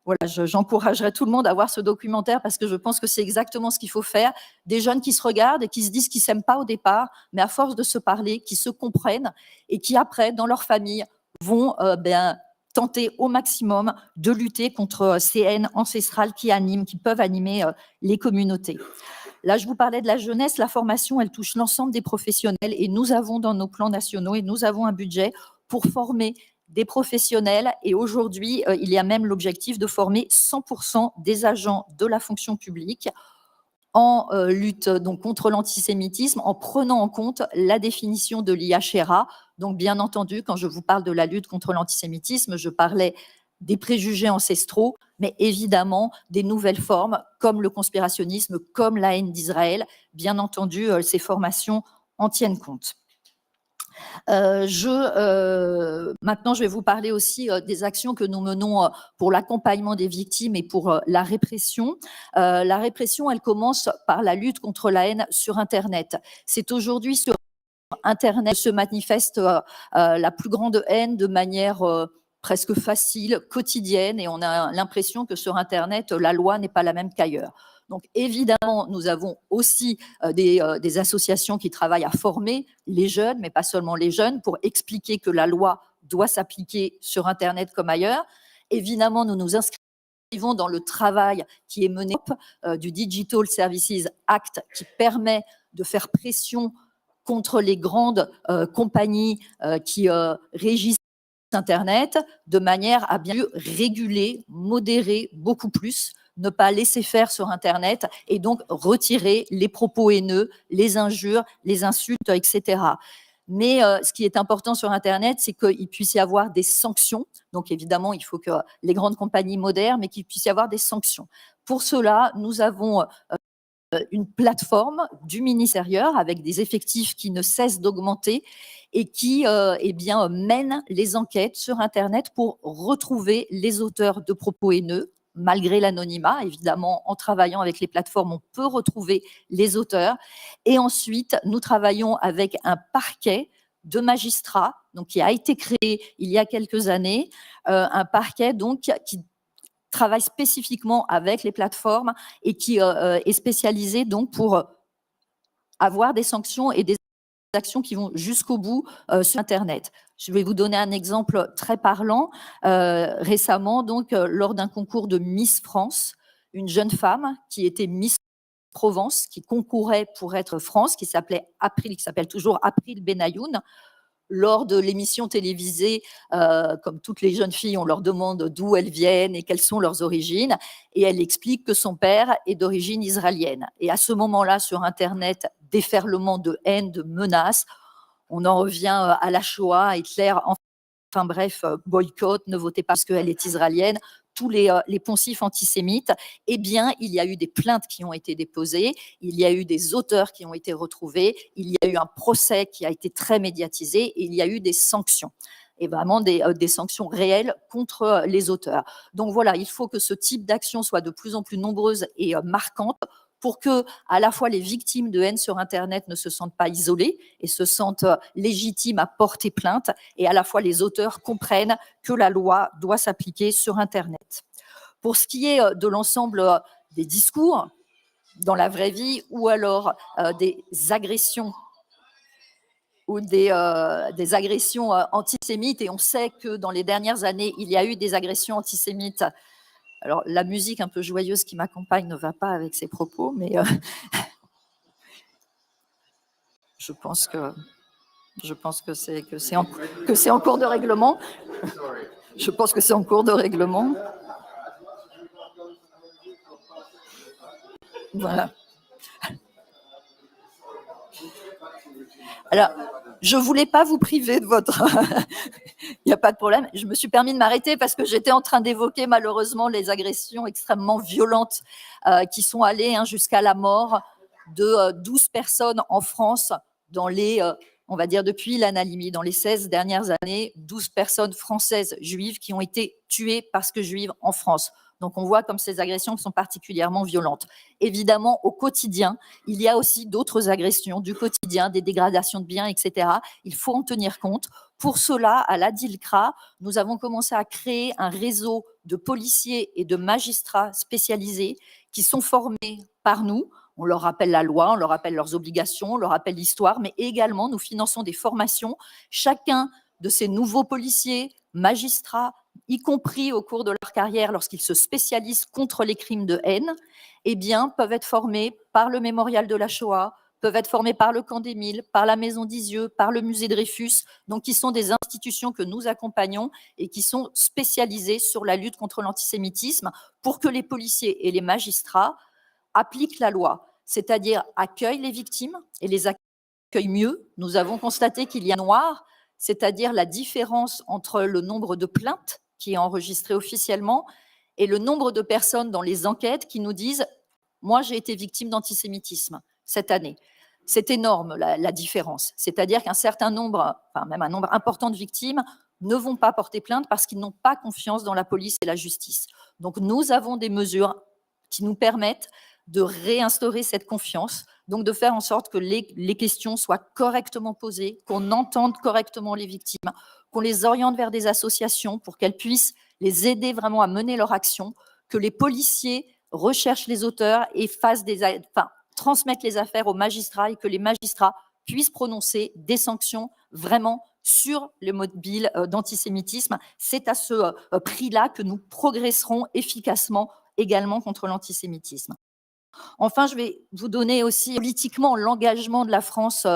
voilà, j'encouragerais tout le monde à voir ce documentaire parce que je pense que c'est exactement ce qu'il faut faire. Des jeunes qui se regardent et qui se disent qu'ils ne s'aiment pas au départ, mais à force de se parler, qui se comprennent et qui après, dans leur famille, vont tenter au maximum de lutter contre ces haines ancestrales qui peuvent animer les communautés. Là, je vous parlais de la jeunesse, la formation, elle touche l'ensemble des professionnels et nous avons dans nos plans nationaux et nous avons un budget pour former des professionnels et aujourd'hui, il y a même l'objectif de former 100% des agents de la fonction publique en lutte donc, contre l'antisémitisme, en prenant en compte la définition de l'IHRA. Donc, bien entendu, quand je vous parle de la lutte contre l'antisémitisme, je parlais des préjugés ancestraux, mais évidemment des nouvelles formes comme le conspirationnisme, comme la haine d'Israël. Bien entendu, ces formations en tiennent compte. Maintenant, je vais vous parler aussi des actions que nous menons pour l'accompagnement des victimes et pour la répression. La répression, elle commence par la lutte contre la haine sur Internet. C'est aujourd'hui sur Internet que se manifeste la plus grande haine de manière presque facile, quotidienne, et on a l'impression que sur Internet, la loi n'est pas la même qu'ailleurs. Donc évidemment, nous avons aussi des associations qui travaillent à former les jeunes, mais pas seulement les jeunes, pour expliquer que la loi doit s'appliquer sur Internet comme ailleurs. Évidemment, nous nous inscrivons dans le travail qui est mené du Digital Services Act, qui permet de faire pression contre les grandes compagnies qui régissent Internet, de manière à bien réguler, modérer beaucoup plus, ne pas laisser faire sur Internet et donc retirer les propos haineux, les injures, les insultes, etc. Mais ce qui est important sur Internet, c'est qu'il puisse y avoir des sanctions. Donc évidemment, il faut que les grandes compagnies modèrent, mais qu'il puisse y avoir des sanctions. Pour cela, nous avons une plateforme du ministère avec des effectifs qui ne cessent d'augmenter et qui mène les enquêtes sur Internet pour retrouver les auteurs de propos haineux, malgré l'anonymat. Évidemment, en travaillant avec les plateformes, on peut retrouver les auteurs. Et ensuite, nous travaillons avec un parquet de magistrats, donc, qui a été créé il y a quelques années, un parquet donc, qui travaille spécifiquement avec les plateformes et qui est spécialisé donc, pour avoir des sanctions et des actions qui vont jusqu'au bout sur Internet. Je vais vous donner un exemple très parlant. Récemment, donc, lors d'un concours de Miss France, une jeune femme qui était Miss Provence, qui concourait pour être France, qui s'appelle toujours April Benayoun. Lors de l'émission télévisée, comme toutes les jeunes filles, on leur demande d'où elles viennent et quelles sont leurs origines. Et elle explique que son père est d'origine israélienne. Et à ce moment-là, sur Internet, déferlement de haine, de menaces. On en revient à la Shoah, à Hitler. Enfin bref, boycott, ne votez pas parce qu'elle est israélienne. Tous les poncifs antisémites, eh bien, il y a eu des plaintes qui ont été déposées, il y a eu des auteurs qui ont été retrouvés, il y a eu un procès qui a été très médiatisé, et il y a eu des sanctions, et vraiment des sanctions réelles contre les auteurs. Donc voilà, il faut que ce type d'action soit de plus en plus nombreuse et marquante, pour que, à la fois, les victimes de haine sur Internet ne se sentent pas isolées et se sentent légitimes à porter plainte, et à la fois les auteurs comprennent que la loi doit s'appliquer sur Internet. Pour ce qui est de l'ensemble des discours dans la vraie vie, ou alors des agressions ou des agressions antisémites, et on sait que dans les dernières années, il y a eu des agressions antisémites. Alors, la musique un peu joyeuse qui m'accompagne ne va pas avec ces propos, mais je pense que c'est en cours de règlement. Je pense que c'est en cours de règlement. Voilà. Alors, je ne voulais pas vous priver de votre... Il n'y a pas de problème. Je me suis permis de m'arrêter parce que j'étais en train d'évoquer malheureusement les agressions extrêmement violentes qui sont allées jusqu'à la mort de 12 personnes en France dans les... on va dire depuis l'analyse, dans les 16 dernières années, 12 personnes françaises juives qui ont été tuées parce que juives en France. Donc, on voit comme ces agressions sont particulièrement violentes. Évidemment, au quotidien, il y a aussi d'autres agressions du quotidien, des dégradations de biens, etc. Il faut en tenir compte. Pour cela, à la DILCRA, nous avons commencé à créer un réseau de policiers et de magistrats spécialisés qui sont formés par nous. On leur rappelle la loi, on leur rappelle leurs obligations, on leur rappelle l'histoire, mais également, nous finançons des formations. Chacun de ces nouveaux policiers, magistrats, y compris au cours de leur carrière, lorsqu'ils se spécialisent contre les crimes de haine, eh bien, peuvent être formés par le Mémorial de la Shoah, peuvent être formés par le Camp d'Émile, par la Maison d'Isieux, par le Musée Dreyfus, donc qui sont des institutions que nous accompagnons et qui sont spécialisées sur la lutte contre l'antisémitisme pour que les policiers et les magistrats appliquent la loi, c'est-à-dire accueillent les victimes et les accueillent mieux. Nous avons constaté qu'il y a noir, c'est-à-dire la différence entre le nombre de plaintes qui est enregistré officiellement et le nombre de personnes dans les enquêtes qui nous disent « moi, j'ai été victime d'antisémitisme cette année ». C'est énorme, la différence. C'est-à-dire qu'un certain nombre, enfin même un nombre important de victimes ne vont pas porter plainte parce qu'ils n'ont pas confiance dans la police et la justice. Donc, nous avons des mesures qui nous permettent de réinstaurer cette confiance, donc de faire en sorte que les questions soient correctement posées, qu'on entende correctement les victimes, qu'on les oriente vers des associations pour qu'elles puissent les aider vraiment à mener leur action, que les policiers recherchent les auteurs et transmettent les affaires aux magistrats et que les magistrats puissent prononcer des sanctions vraiment sur le mobile d'antisémitisme. C'est à ce prix-là que nous progresserons efficacement également contre l'antisémitisme. Enfin, je vais vous donner aussi politiquement l'engagement de la France.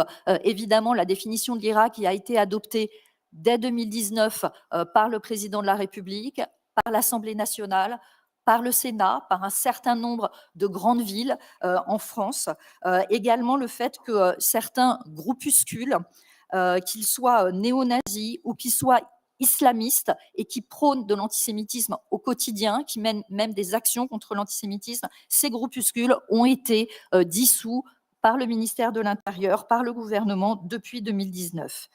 Évidemment, la définition de l'IRA qui a été adoptée dès 2019 par le président de la République, par l'Assemblée nationale, par le Sénat, par un certain nombre de grandes villes en France. Également le fait que certains groupuscules, qu'ils soient néo-nazis ou qu'ils soient islamistes et qui prônent de l'antisémitisme au quotidien, qui mènent même des actions contre l'antisémitisme, ces groupuscules ont été dissous par le ministère de l'Intérieur, par le gouvernement depuis 2019.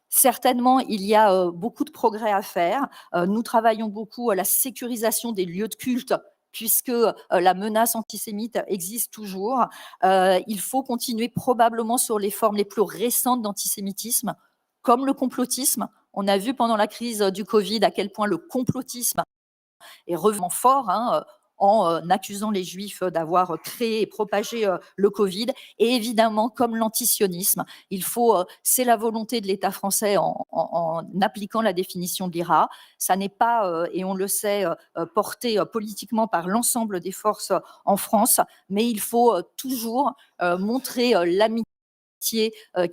Certainement, il y a beaucoup de progrès à faire. Nous travaillons beaucoup à la sécurisation des lieux de culte, puisque la menace antisémite existe toujours. Il faut continuer probablement sur les formes les plus récentes d'antisémitisme, comme le complotisme. On a vu pendant la crise du Covid à quel point le complotisme est revenu fort, en accusant les Juifs d'avoir créé et propagé le Covid. Et évidemment, comme l'antisionisme, c'est la volonté de l'État français en appliquant la définition de l'IRA. Ça n'est pas, et on le sait, porté politiquement par l'ensemble des forces en France, mais il faut toujours montrer l'amitié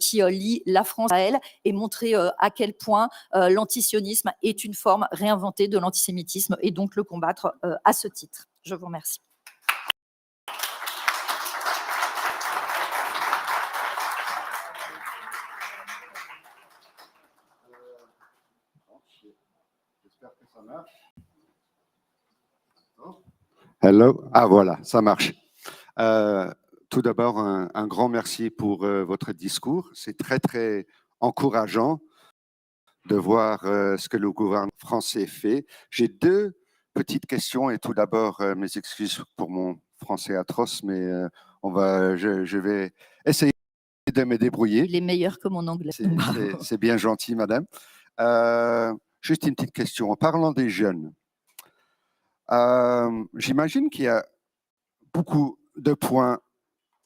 qui lie la France à elle et montrer à quel point l'antisionisme est une forme réinventée de l'antisémitisme et donc le combattre à ce titre. Je vous remercie. J'espère que ça marche. Hello. Ah voilà, ça marche. Tout d'abord, un grand merci pour votre discours. C'est très, très encourageant de voir ce que le gouvernement français fait. J'ai deux petites questions et tout d'abord, mes excuses pour mon français atroce, mais je vais essayer de me débrouiller. Il est meilleur que mon anglais. C'est bien gentil, madame. Juste une petite question. En parlant des jeunes, j'imagine qu'il y a beaucoup de points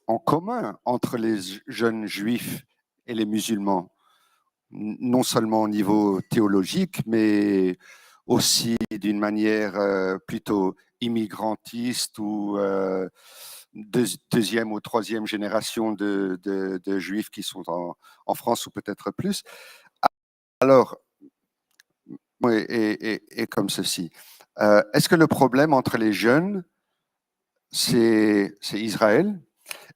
en commun entre les jeunes juifs et les musulmans, non seulement au niveau théologique, mais aussi d'une manière plutôt immigrantiste ou deuxième ou troisième génération de juifs qui sont en France ou peut-être plus. Alors, et comme ceci, est-ce que le problème entre les jeunes, c'est Israël?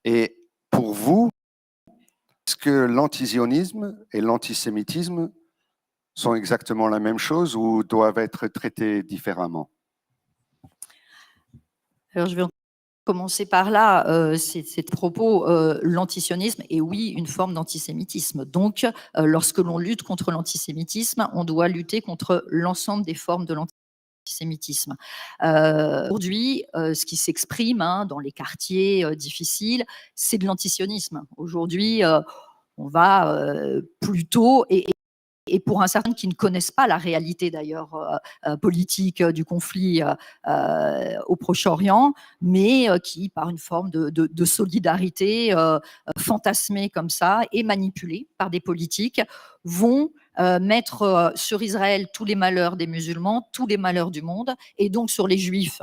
Et pour vous, est-ce que l'antisionisme et l'antisémitisme sont exactement la même chose ou doivent être traités différemment? Alors, je vais commencer par là. C'est propos, l'antisionisme est, oui, une forme d'antisémitisme. Donc, lorsque l'on lutte contre l'antisémitisme, on doit lutter contre l'ensemble des formes de l'antisémitisme. Aujourd'hui, ce qui s'exprime dans les quartiers difficiles, c'est de l'antisionisme. Aujourd'hui, on va plutôt, et pour un certain qui ne connaissent pas la réalité d'ailleurs politique du conflit au Proche-Orient, mais qui, par une forme de solidarité fantasmée comme ça et manipulée par des politiques, vont mettre sur Israël tous les malheurs des musulmans, tous les malheurs du monde, et donc sur les Juifs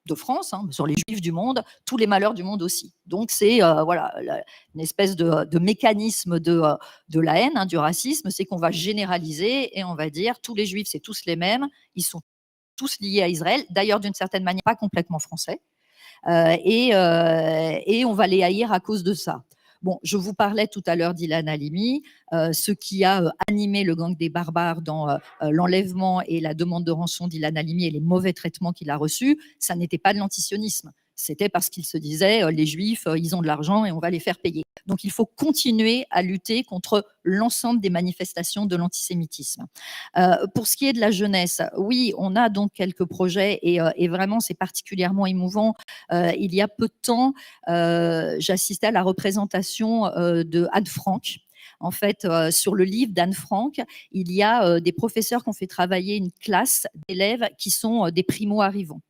de France, sur les Juifs du monde, tous les malheurs du monde aussi. Donc c'est voilà, une espèce de mécanisme de la haine, du racisme, c'est qu'on va généraliser et on va dire tous les Juifs, c'est tous les mêmes, ils sont tous liés à Israël, d'ailleurs d'une certaine manière pas complètement français, et on va les haïr à cause de ça. Bon, je vous parlais tout à l'heure d'Ilan Halimi, ce qui a animé le gang des barbares dans l'enlèvement et la demande de rançon d'Ilan Halimi et les mauvais traitements qu'il a reçus, ça n'était pas de l'antisionisme. C'était parce qu'il se disait les Juifs, ils ont de l'argent et on va les faire payer. Donc il faut continuer à lutter contre l'ensemble des manifestations de l'antisémitisme. Pour ce qui est de la jeunesse, oui, on a donc quelques projets et vraiment c'est particulièrement émouvant. Il y a peu de temps, j'assistais à la représentation de Anne Frank. En fait, sur le livre d'Anne Frank, il y a des professeurs qui ont fait travailler une classe d'élèves qui sont des primo-arrivants.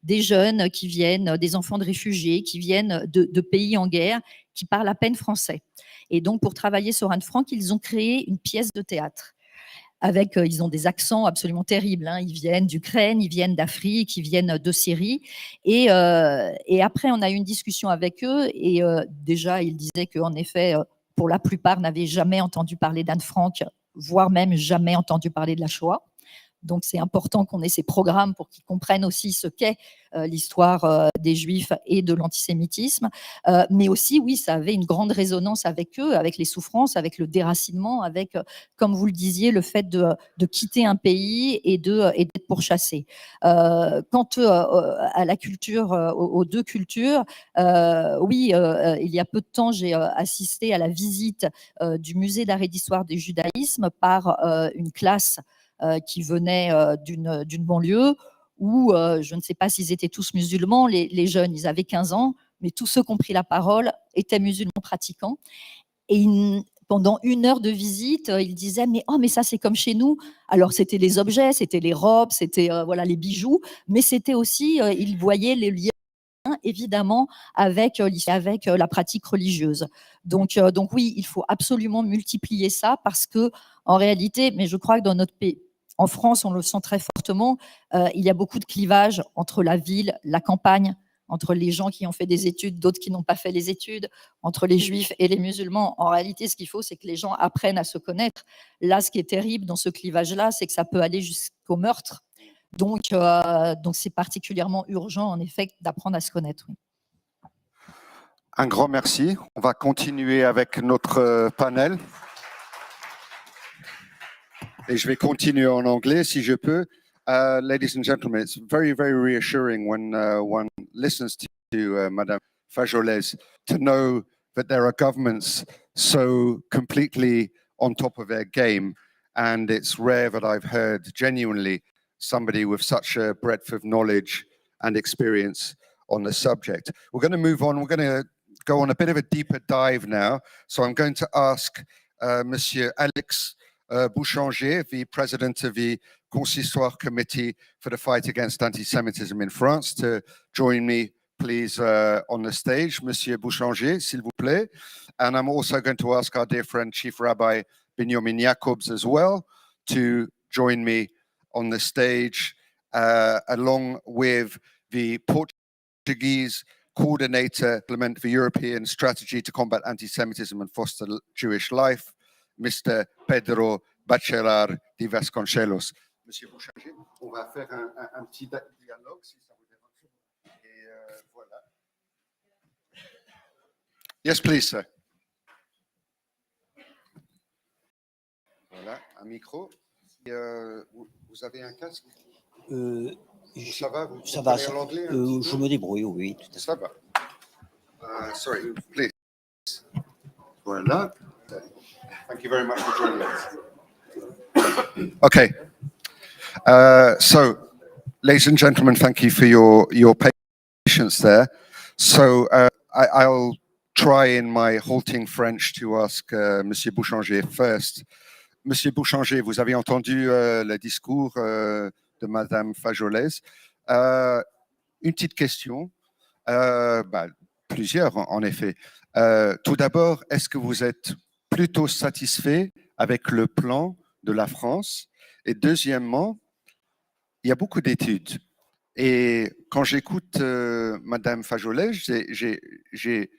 Des jeunes qui viennent, des enfants de réfugiés qui viennent de pays en guerre, qui parlent à peine français. Et donc, pour travailler sur Anne Frank, ils ont créé une pièce de théâtre. Ils ont des accents absolument terribles. Ils viennent d'Ukraine, ils viennent d'Afrique, ils viennent de Syrie. Et après, on a eu une discussion avec eux. Et déjà, ils disaient qu'en effet, pour la plupart, n'avaient jamais entendu parler d'Anne Frank, voire même jamais entendu parler de la Shoah. Donc, c'est important qu'on ait ces programmes pour qu'ils comprennent aussi ce qu'est l'histoire des Juifs et de l'antisémitisme. Mais aussi, oui, ça avait une grande résonance avec eux, avec les souffrances, avec le déracinement, avec, comme vous le disiez, le fait de quitter un pays et d'être pourchassé. Quant à la culture, aux deux cultures, oui, il y a peu de temps, j'ai assisté à la visite du musée d'art et d'histoire du judaïsme par une classe qui venaient d'une banlieue où je ne sais pas s'ils étaient tous musulmans, les jeunes, ils avaient 15 ans, mais tous ceux qui ont pris la parole étaient musulmans pratiquants. Et pendant 1 heure de visite, il disait mais oh mais ça c'est comme chez nous. Alors c'était les objets, c'était les robes, c'était voilà les bijoux, mais c'était aussi il voyait les liens évidemment avec la pratique religieuse. Donc oui, il faut absolument multiplier ça parce que en réalité, mais je crois que dans notre pays, en France, on le sent très fortement, il y a beaucoup de clivages entre la ville, la campagne, entre les gens qui ont fait des études, d'autres qui n'ont pas fait les études, entre les juifs et les musulmans. En réalité, ce qu'il faut, c'est que les gens apprennent à se connaître. Là, ce qui est terrible dans ce clivage-là, c'est que ça peut aller jusqu'au meurtre. Donc c'est particulièrement urgent, en effet, d'apprendre à se connaître. Oui. Un grand merci. On va continuer avec notre panel. Et je vais continuer en anglais si je peux. Ladies and gentlemen, it's very, very reassuring when one listens to Madame Fajolès to know that there are governments so completely on top of their game. And it's rare that I've heard genuinely somebody with such a breadth of knowledge and experience on the subject. We're going to move on. We're going to go on a bit of a deeper dive now. So I'm going to ask Monsieur Alex Bouchanger, the president of the Consistoire Committee for the Fight Against Anti-Semitism in France, to join me, please, on the stage. Monsieur Bouchanger, s'il vous plaît. And I'm also going to ask our dear friend, Chief Rabbi Binyamin Jacobs, as well, to join me on the stage, along with the Portuguese coordinator, implement the European strategy to combat anti-Semitism and foster Jewish life, Mr. Pedro Bachelar de Vasconcelos. Monsieur Bouchanger, on va faire un petit dialogue, si ça vous dérange. Et voilà. Yes, please, sir. Voilà, un micro. Et, vous avez un casque? Ça va, vous ça va, parlez en anglais, je me débrouille, oui, tout à fait. Ça va. Sorry, please. Voilà. Thank you very much for joining us. Okay. So, ladies and gentlemen, thank you for your patience there. So, I'll try in my halting French to ask Monsieur Bouchanger first. Monsieur Bouchanger, vous avez entendu le discours de Madame Fajolès. Une petite question, plusieurs en effet. Tout d'abord, est-ce que vous êtes plutôt satisfait avec le plan de la France? Et deuxièmement, il y a beaucoup d'études. Et quand j'écoute Madame Fajolès, j'ai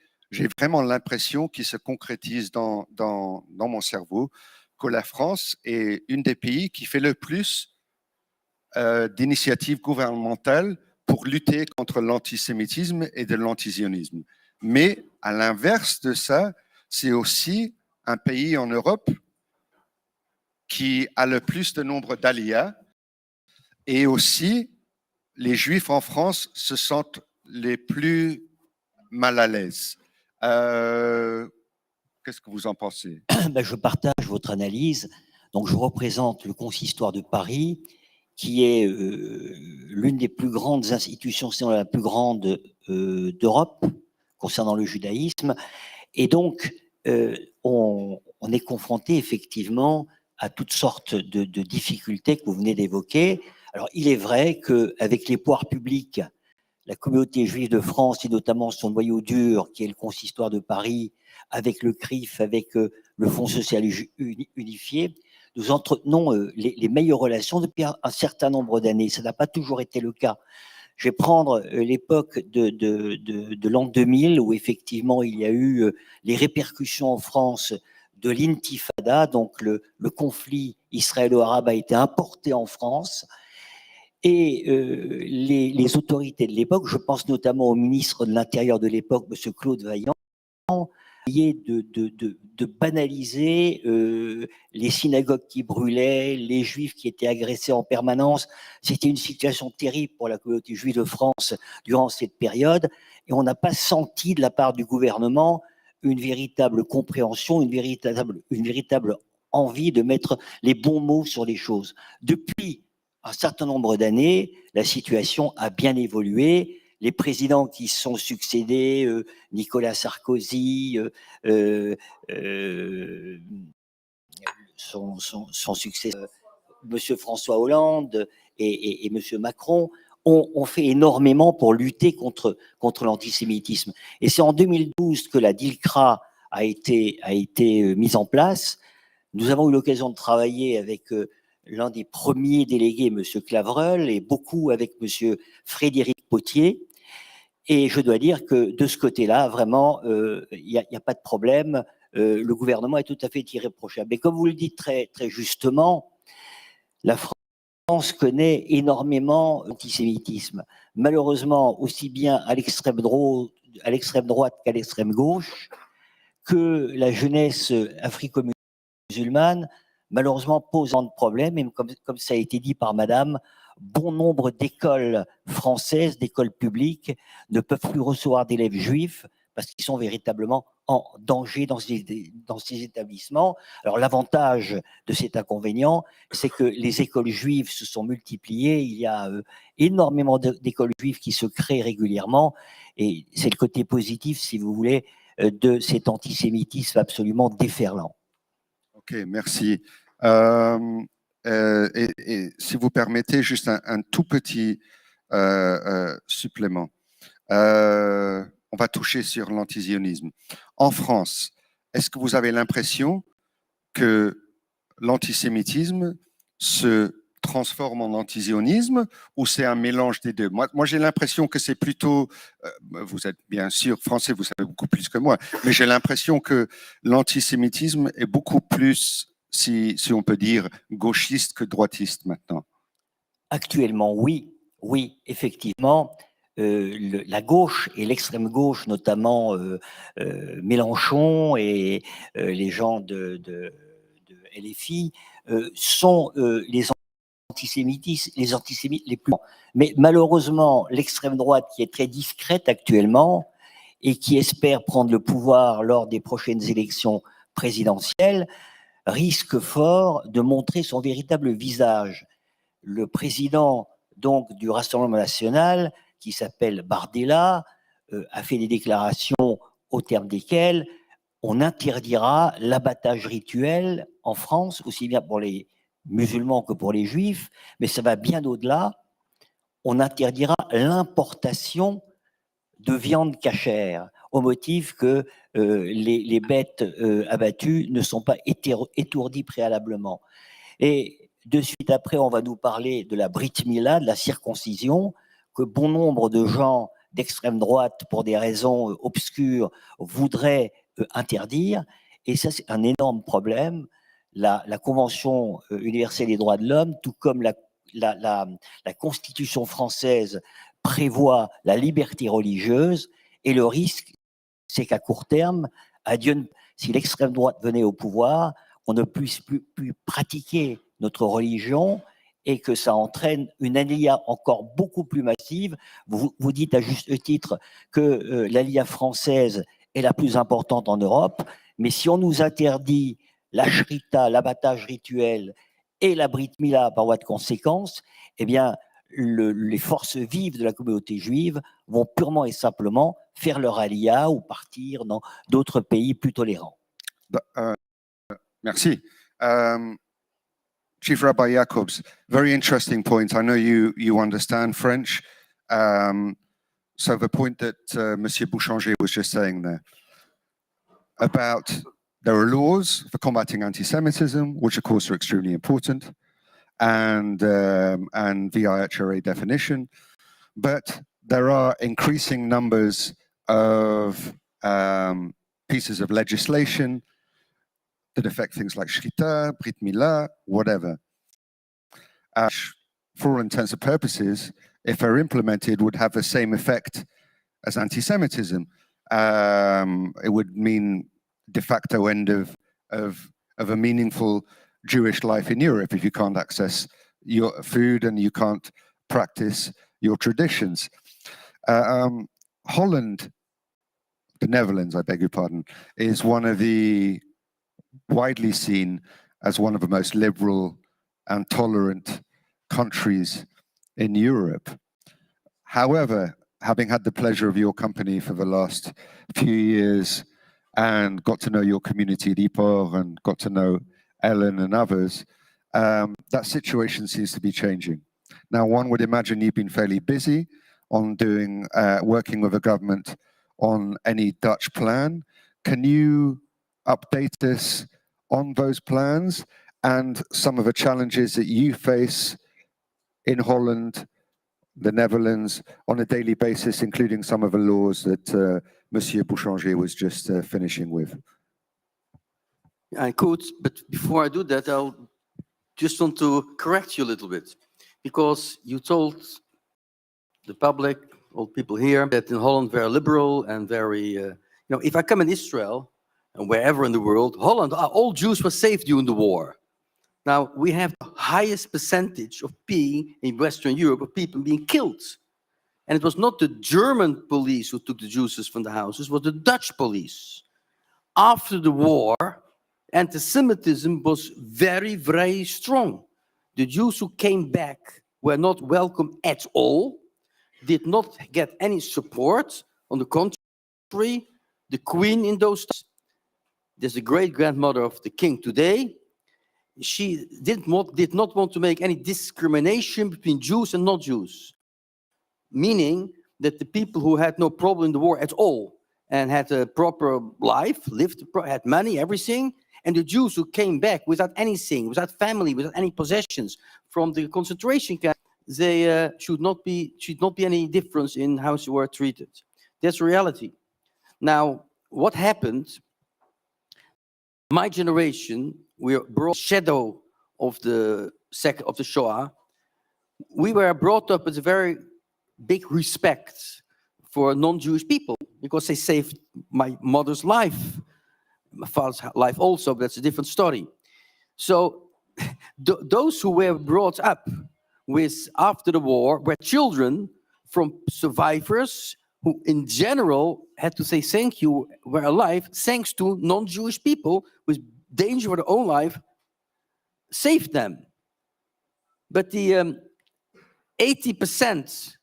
vraiment l'impression qu'il se concrétise dans mon cerveau que la France est une des pays qui fait le plus d'initiatives gouvernementales pour lutter contre l'antisémitisme et de l'antisionisme. Mais à l'inverse de ça, c'est aussi un pays en Europe qui a le plus de nombre d'aliyas, et aussi les Juifs en France se sentent les plus mal à l'aise. Qu'est-ce que vous en pensez? Je partage votre analyse. Donc, je représente le Consistoire de Paris, qui est l'une des plus grandes institutions, sinon la plus grande d'Europe, concernant le judaïsme. Et donc, on est confronté effectivement à toutes sortes de difficultés que vous venez d'évoquer. Alors, il est vrai qu'avec les pouvoirs publics, la communauté juive de France, et notamment son noyau dur, qui est le Consistoire de Paris, avec le CRIF, avec le Fonds social unifié, nous entretenons les meilleures relations depuis un certain nombre d'années. Ça n'a pas toujours été le cas. Je vais prendre l'époque de l'an 2000, où effectivement il y a eu les répercussions en France de l'intifada, donc le conflit israélo-arabe a été importé en France, et les autorités de l'époque, je pense notamment au ministre de l'Intérieur de l'époque, M. Claude Vaillant, de banaliser les synagogues qui brûlaient, les juifs qui étaient agressés en permanence. C'était une situation terrible pour la communauté juive de France durant cette période, et on n'a pas senti de la part du gouvernement une véritable compréhension, une véritable envie de mettre les bons mots sur les choses. Depuis un certain nombre d'années, la situation a bien évolué. les présidents qui se sont succédés, Nicolas Sarkozy, son successeur, Monsieur François Hollande et Monsieur Macron, ont fait énormément pour lutter contre l'antisémitisme. Et c'est en 2012 que la DILCRA a été mise en place. Nous avons eu l'occasion de travailler avec l'un des premiers délégués, M. Clavreul, et beaucoup avec M. Frédéric Potier. Et je dois dire que de ce côté-là, vraiment, il n'y a pas de problème. Le gouvernement est tout à fait irréprochable. Et comme vous le dites très, très justement, la France connaît énormément l'antisémitisme. Malheureusement, aussi bien à l'extrême droite qu'à l'extrême gauche, que la jeunesse africo-musulmane, malheureusement, pose un problème. Et comme ça a été dit par madame, bon nombre d'écoles françaises, d'écoles publiques, ne peuvent plus recevoir d'élèves juifs parce qu'ils sont véritablement en danger dans ces établissements. Alors l'avantage de cet inconvénient, c'est que les écoles juives se sont multipliées. Il y a énormément d'écoles juives qui se créent régulièrement. Et c'est le côté positif, si vous voulez, de cet antisémitisme absolument déferlant. Ok, merci. Et si vous permettez, juste un tout petit supplément. On va toucher sur l'antisionisme. En France, est-ce que vous avez l'impression que l'antisémitisme se transforme en antisionisme ou c'est un mélange des deux? Moi j'ai l'impression que c'est plutôt, vous êtes bien sûr français, vous savez beaucoup plus que moi, mais j'ai l'impression que l'antisémitisme est beaucoup plus, si on peut dire, gauchiste que droitiste maintenant. Actuellement, oui, effectivement. La gauche et l'extrême gauche, notamment Mélenchon et les gens de LFI, sont les antisémites les plus. Mais malheureusement, l'extrême droite, qui est très discrète actuellement et qui espère prendre le pouvoir lors des prochaines élections présidentielles, risque fort de montrer son véritable visage. Le président donc du Rassemblement national, qui s'appelle Bardella, a fait des déclarations au terme desquelles on interdira l'abattage rituel en France, aussi bien pour les musulmans que pour les juifs, mais ça va bien au-delà. On interdira l'importation de viande cachère, au motif que les bêtes abattues ne sont pas étourdies préalablement. Et de suite après, on va nous parler de la Brit Mila, de la circoncision, que bon nombre de gens d'extrême droite, pour des raisons obscures, voudraient interdire. Et ça, c'est un énorme problème. La Convention universelle des droits de l'homme, tout comme la Constitution française, prévoit la liberté religieuse. Et le risque, c'est qu'à court terme, si l'extrême droite venait au pouvoir, on ne puisse plus pratiquer notre religion et que ça entraîne une alia encore beaucoup plus massive. Vous dites à juste titre que l'alia française est la plus importante en Europe, mais si on nous interdit la shrita, l'abattage rituel et la brit mila par voie de conséquence, eh bien, les forces vives de la communauté juive vont purement et simplement faire leur alia ou partir dans d'autres pays plus tolérants. Merci. Chief Rabbi Jacobs, very interesting point. I know you understand French. So the point that Monsieur Bouchanger was just saying there about there are laws for combating anti-Semitism, which of course are extremely important, and the IHRA definition, but there are increasing numbers of pieces of legislation that affect things like Shrita, Brit Milah, whatever. For all intents and purposes, if they're implemented, would have the same effect as anti-Semitism. It would mean de facto end of a meaningful Jewish life in Europe if you can't access your food and you can't practice your traditions. Holland, the Netherlands, I beg your pardon, is one of the widely seen as one of the most liberal and tolerant countries in Europe. However, having had the pleasure of your company for the last few years and got to know your community, Dipor, and got to know Ellen and others, that situation seems to be changing. Now, one would imagine you've been fairly busy on doing, working with the government on any Dutch plan. Can you update us on those plans and some of the challenges that you face in Holland, the Netherlands, on a daily basis, including some of the laws that Monsieur Bouchanger was just finishing with? I could, but before I do that, I'll just want to correct you a little bit, because you told the public, all people here, that in Holland very liberal and very, if I come in Israel and wherever in the world, Holland, all Jews were saved during the war. Now, we have the highest percentage of being in Western Europe of people being killed. And it was not the German police who took the Jews from the houses, it was the Dutch police. After the war, anti-Semitism was very, very strong. The Jews who came back were not welcome at all, did not get any support. On the contrary, the queen in those times, there's the great-grandmother of the king today, she did not want to make any discrimination between Jews and non-Jews, meaning that the people who had no problem in the war at all and had a proper life, had money, everything, and the Jews who came back without anything, without family, without any possessions from the concentration camp, they should not be any difference in how they were treated. That's reality. Now, what happened? My generation, we brought shadow of the Shoah. We were brought up with a very big respect for non-Jewish people because they saved my mother's life, my father's life also, but that's a different story. So those who were brought up with after the war were children from survivors who in general had to say thank you, were alive thanks to non-Jewish people with danger for their own life, saved them. But the 80%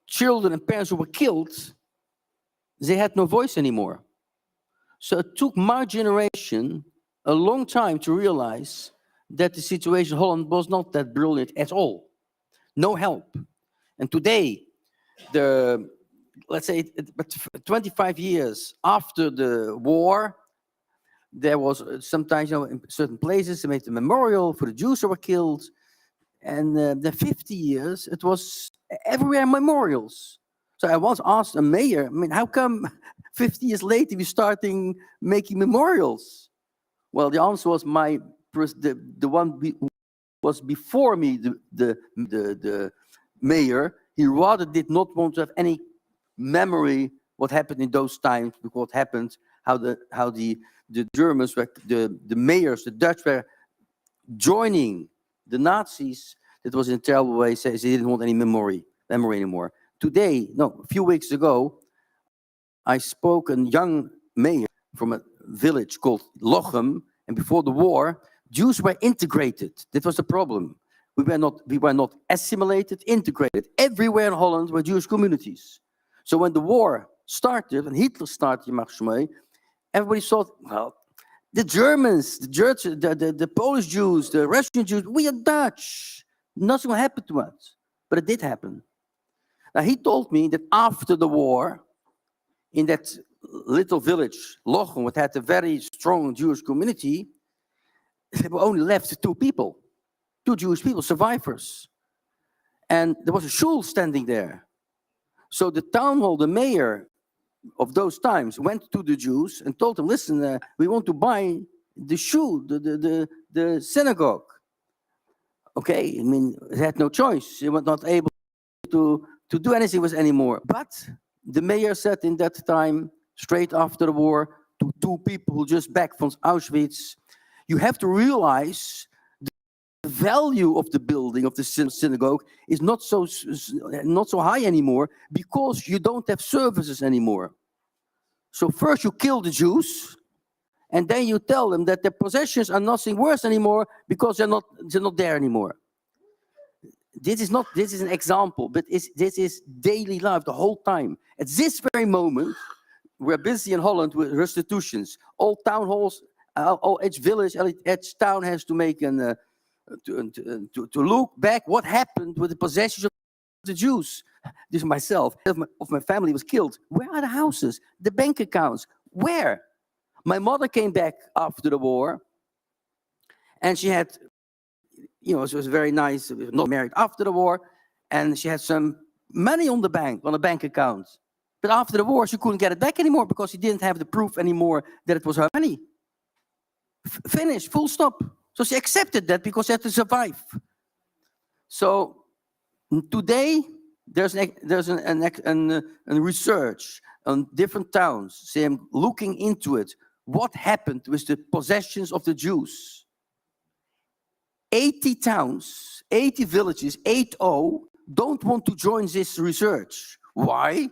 children and parents who were killed, they had no voice anymore. So it took my generation a long time to realize that the situation in Holland was not that brilliant at all. No help. And today, let's say 25 years after the war, there was sometimes, in certain places, they made a memorial for the Jews who were killed. And the 50 years, it was everywhere memorials. So I once asked a mayor, how come 50 years later we're starting making memorials? Well, the answer was the one who was before me, the mayor, he rather did not want to have any memory what happened in those times, because what happened, how the Germans were, the mayors, the Dutch were joining the Nazis. That was in a terrible way. They didn't want any memory anymore. Today, a few weeks ago, I spoke a young mayor from a village called Lochem, and before the war, Jews were integrated. That was the problem. We were not assimilated, integrated. Everywhere in Holland were Jewish communities. So when the war started, and Hitler started, everybody thought, well, the Germans, the Polish Jews, the Russian Jews, we are Dutch. Nothing will happen to us. But it did happen. Now, he told me that after the war, in that little village, Lochem, which had a very strong Jewish community, there were only left two Jewish people, survivors. And there was a shul standing there. So the town hall, the mayor of those times, went to the Jews and told them, listen, we want to buy the shul, the synagogue. Okay, they had no choice. They were not able to do anything with anymore. But the mayor said in that time, straight after the war, to two people who just back from Auschwitz, you have to realize the value of the building of the synagogue is not so high anymore because you don't have services anymore. So first you kill the Jews, and then you tell them that their possessions are nothing worse anymore because they're not there anymore. this is an example, but this is daily life the whole time. At this very moment, we're busy in Holland with restitutions. All town halls, each village, each town has to make to look back what happened with the possessions of the Jews. This myself, of my family was killed. Where are the houses, the bank accounts? Where? My mother came back after the war, and she had, she was very nice, not married after the war, and she had some money on the bank account. But after the war, she couldn't get it back anymore because she didn't have the proof anymore that it was her money. Finish, full stop. So she accepted that because she had to survive. So today, there's a research on different towns. So I'm looking into it. What happened with the possessions of the Jews? 80 towns, 80 villages, 80, don't want to join this research. Why?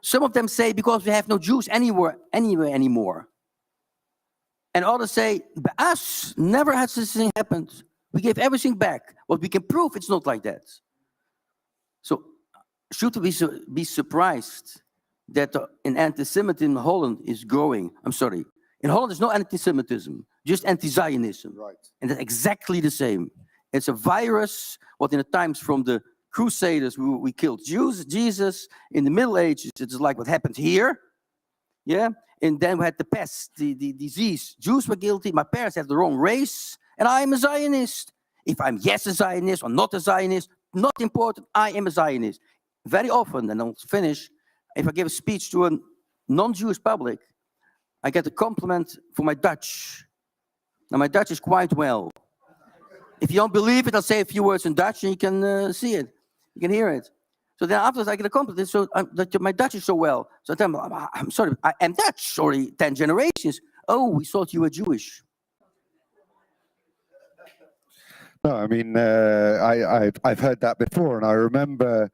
Some of them say because we have no Jews anywhere anymore. And others say, us, never has this thing happened. We gave everything back. What we can prove, it's not like that. So should we be surprised that in anti-Semitism in Holland is growing? I'm sorry. In Holland, there's no anti-Semitism, just anti-Zionism. Right. And that's exactly the same. It's a virus, what in the times from the Crusaders, we killed Jews, Jesus. In the Middle Ages, it's like what happened here. Yeah. And then we had the pest, the disease. Jews were guilty. My parents have the wrong race. And I am a Zionist. If I'm a Zionist or not a Zionist, not important. I am a Zionist. Very often, and I'll finish, if I give a speech to a non-Jewish public, I get a compliment for my Dutch. Now, my Dutch is quite well. If you don't believe it, I'll say a few words in Dutch and you can see it. You can hear it. So then afterwards, I get a compliment. So that my Dutch is so well. So I tell them, I'm sorry, I am Dutch. Sorry, 10 generations. Oh, we thought you were Jewish. No, I mean, I've heard that before, and I remember,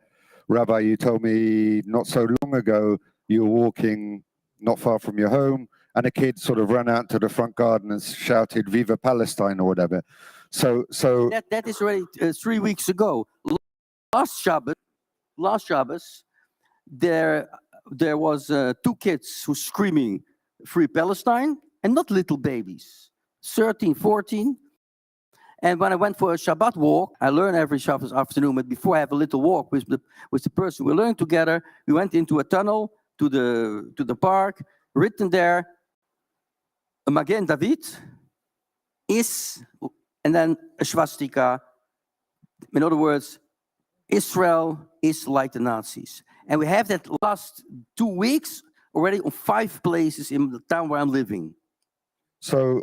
Rabbi, you told me not so long ago you were walking not far from your home, and a kid sort of ran out to the front garden and shouted "Viva Palestine" or whatever. So that is already 3 weeks ago. Last Shabbos, there was 2 kids who screaming "Free Palestine," and not little babies, 13, 14. And when I went for a Shabbat walk, I learn every Shabbos afternoon, but before I have a little walk with the person we learned together, we went into a tunnel to the park, written there, Magen David is, and then a swastika. In other words, Israel is like the Nazis. And we have that last 2 weeks already on 5 places in the town where I'm living. So,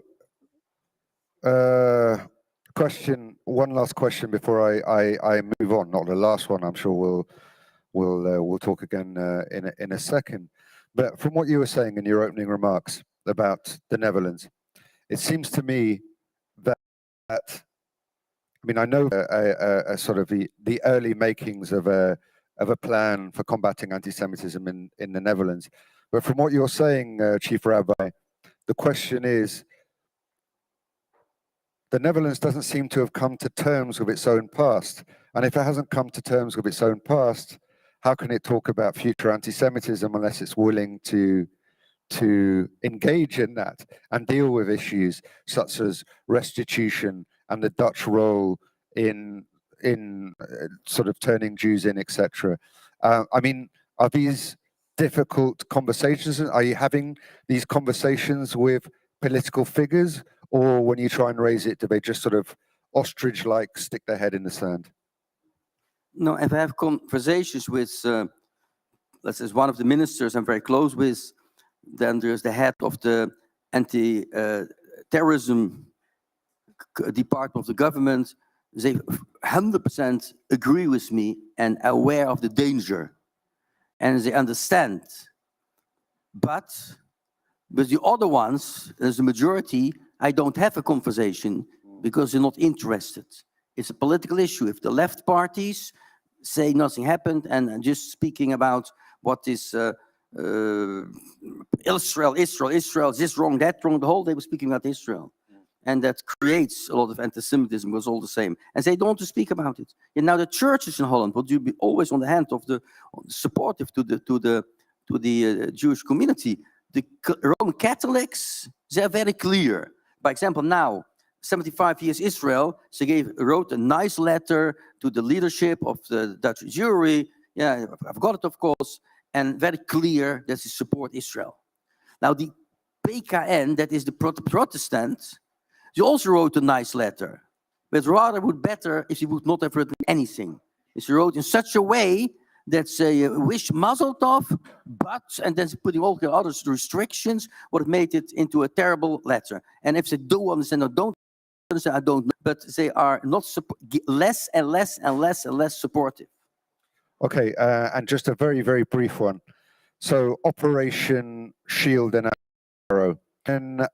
one last question before I move on. Not the last one. I'm sure we'll talk again in a second. But from what you were saying in your opening remarks about the Netherlands, it seems to me that I mean, I know a sort of the early makings of a plan for combating anti-Semitism in the Netherlands. But from what you're saying, Chief Rabbi, the question is, the Netherlands doesn't seem to have come to terms with its own past. And if it hasn't come to terms with its own past, how can it talk about future anti-Semitism unless it's willing to engage in that and deal with issues such as restitution and the Dutch role in sort of turning Jews in, etc. I mean, are these difficult conversations? Are you having these conversations with political figures, or when you try and raise it, do they just sort of ostrich-like stick their head in the sand? No, if I have conversations with, let's say, one of the ministers I'm very close with, then there's the head of the anti-terrorism department of the government. They 100% agree with me and are aware of the danger, and they understand. But with the other ones, as a majority, I don't have a conversation because they're not interested. It's a political issue. If the left parties say nothing happened and just speaking about what is Israel, this wrong, that wrong, the whole day was speaking about Israel. and that creates a lot of anti-Semitism, was all the same. And they don't want to speak about it. And now the churches in Holland will be always on the hand of the supportive to the Jewish community. The Roman Catholics, they're very clear. By example, now, 75 years Israel, they wrote a nice letter to the leadership of the Dutch Jewry. Yeah, I've got it, of course, and very clear that they support Israel. Now, the PKN, that is the Protestants, they also wrote a nice letter, but rather would better if he would not have written anything. He wrote in such a way that they wish Mazel Tov, but, and then putting all the other restrictions, would have made it into a terrible letter. And if they do understand or don't understand, I don't know, but they are not less and less and less and less supportive. Okay, and just a very, very brief one. So Operation Shield and Arrow. When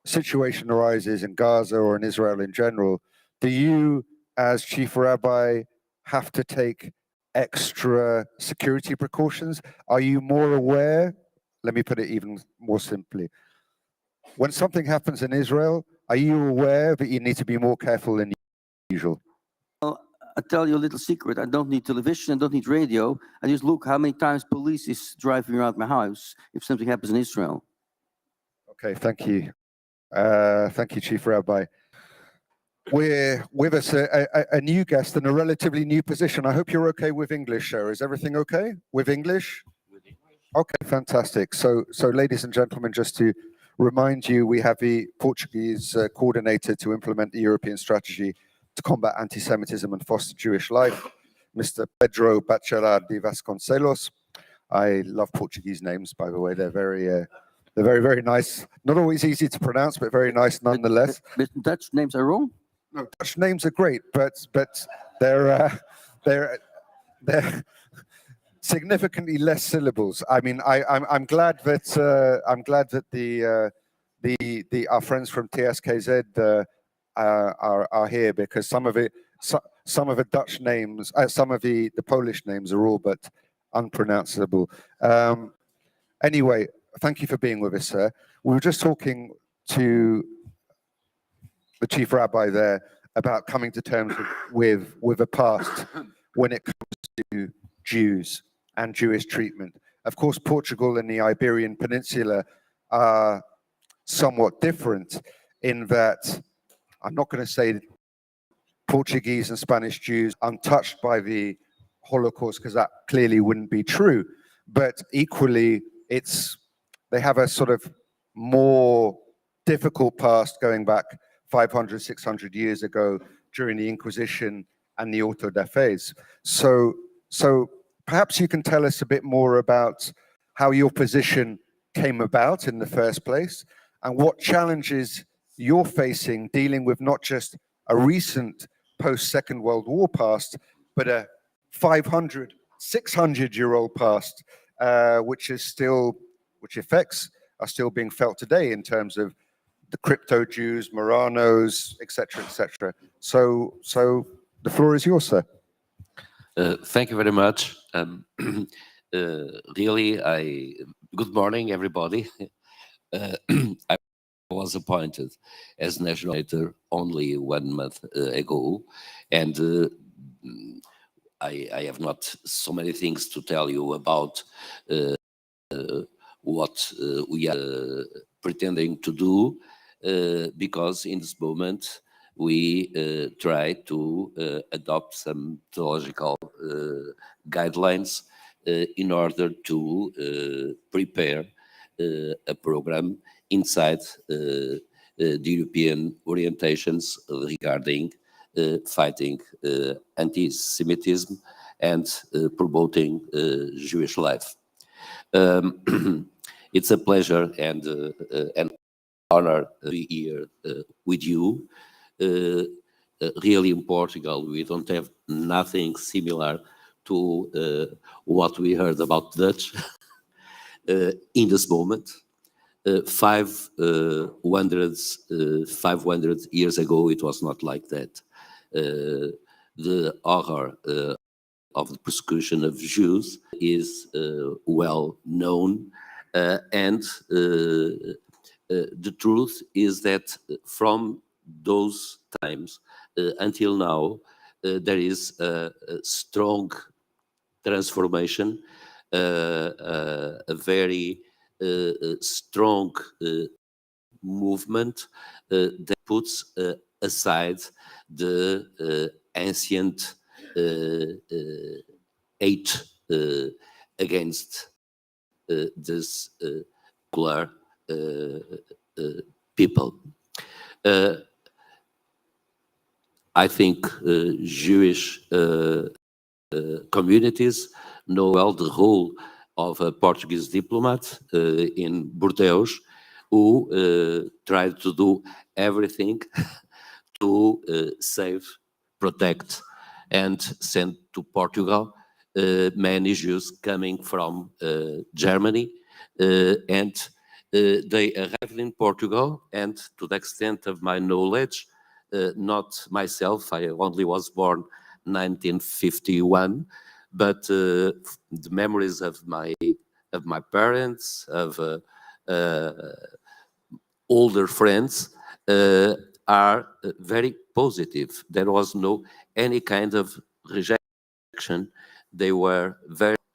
situation arises in Gaza or in Israel in general, do you, as Chief Rabbi, have to take extra security precautions? Are you more aware? Let me put it even more simply. When something happens in Israel, are you aware that you need to be more careful than usual? Well, I'll tell you a little secret. I don't need television, I don't need radio. I just look how many times police is driving around my house if something happens in Israel. Okay, thank you. Thank you, Chief Rabbi. We're with us a new guest in a relatively new position. I hope you're okay with English, sir. Is everything okay with English? Okay, fantastic. So ladies and gentlemen, just to remind you, we have the Portuguese coordinator to implement the European strategy to combat anti-Semitism and foster Jewish life, Mr. Pedro Bacharach de Vasconcelos. I love Portuguese names, by the way. They're very, very nice. Not always easy to pronounce, but very nice nonetheless. But Dutch names are wrong? No, Dutch names are great, but they're significantly less syllables. I mean, I'm glad that our friends from TSKZ are here, because some of the Dutch names, some of the Polish names are all but unpronounceable. Anyway, thank you for being with us, sir. We were just talking to the Chief Rabbi there about coming to terms with a past when it comes to Jews and Jewish treatment. Of course, Portugal and the Iberian Peninsula are somewhat different in that, I'm not going to say Portuguese and Spanish Jews untouched by the Holocaust, because that clearly wouldn't be true, but equally they have a sort of more difficult past going back 500, 600 years ago during the Inquisition and the auto da fés. So perhaps you can tell us a bit more about how your position came about in the first place and what challenges you're facing dealing with not just a recent post-Second World War past, but a 500, 600-year-old past, which effects are still being felt today in terms of the crypto Jews, Marranos, etc., etc. So the floor is yours, sir. Thank you very much. Really, good morning, everybody. I was appointed as national editor only 1 month ago, and I have not so many things to tell you about what we are pretending to do, because in this moment we try to adopt some theological guidelines in order to prepare a program inside the European orientations regarding fighting anti-Semitism and promoting Jewish life. It's a pleasure and an honor to be here with you. Really, in Portugal, we don't have nothing similar to what we heard about Dutch in this moment. 500 years ago, it was not like that. The horror of the persecution of Jews is well known, and the truth is that from those times until now, there is a strong transformation, a very strong movement that puts aside the ancient hate against this color people. I think Jewish communities know well the role of a Portuguese diplomat in Bordeaux, who tried to do everything to save, protect, and send to Portugal many Jews coming from Germany. And they arrived in Portugal, and to the extent of my knowledge, not myself, I only was born 1951, but the memories of my parents, of older friends, are very positive. There was no any kind of rejection. They were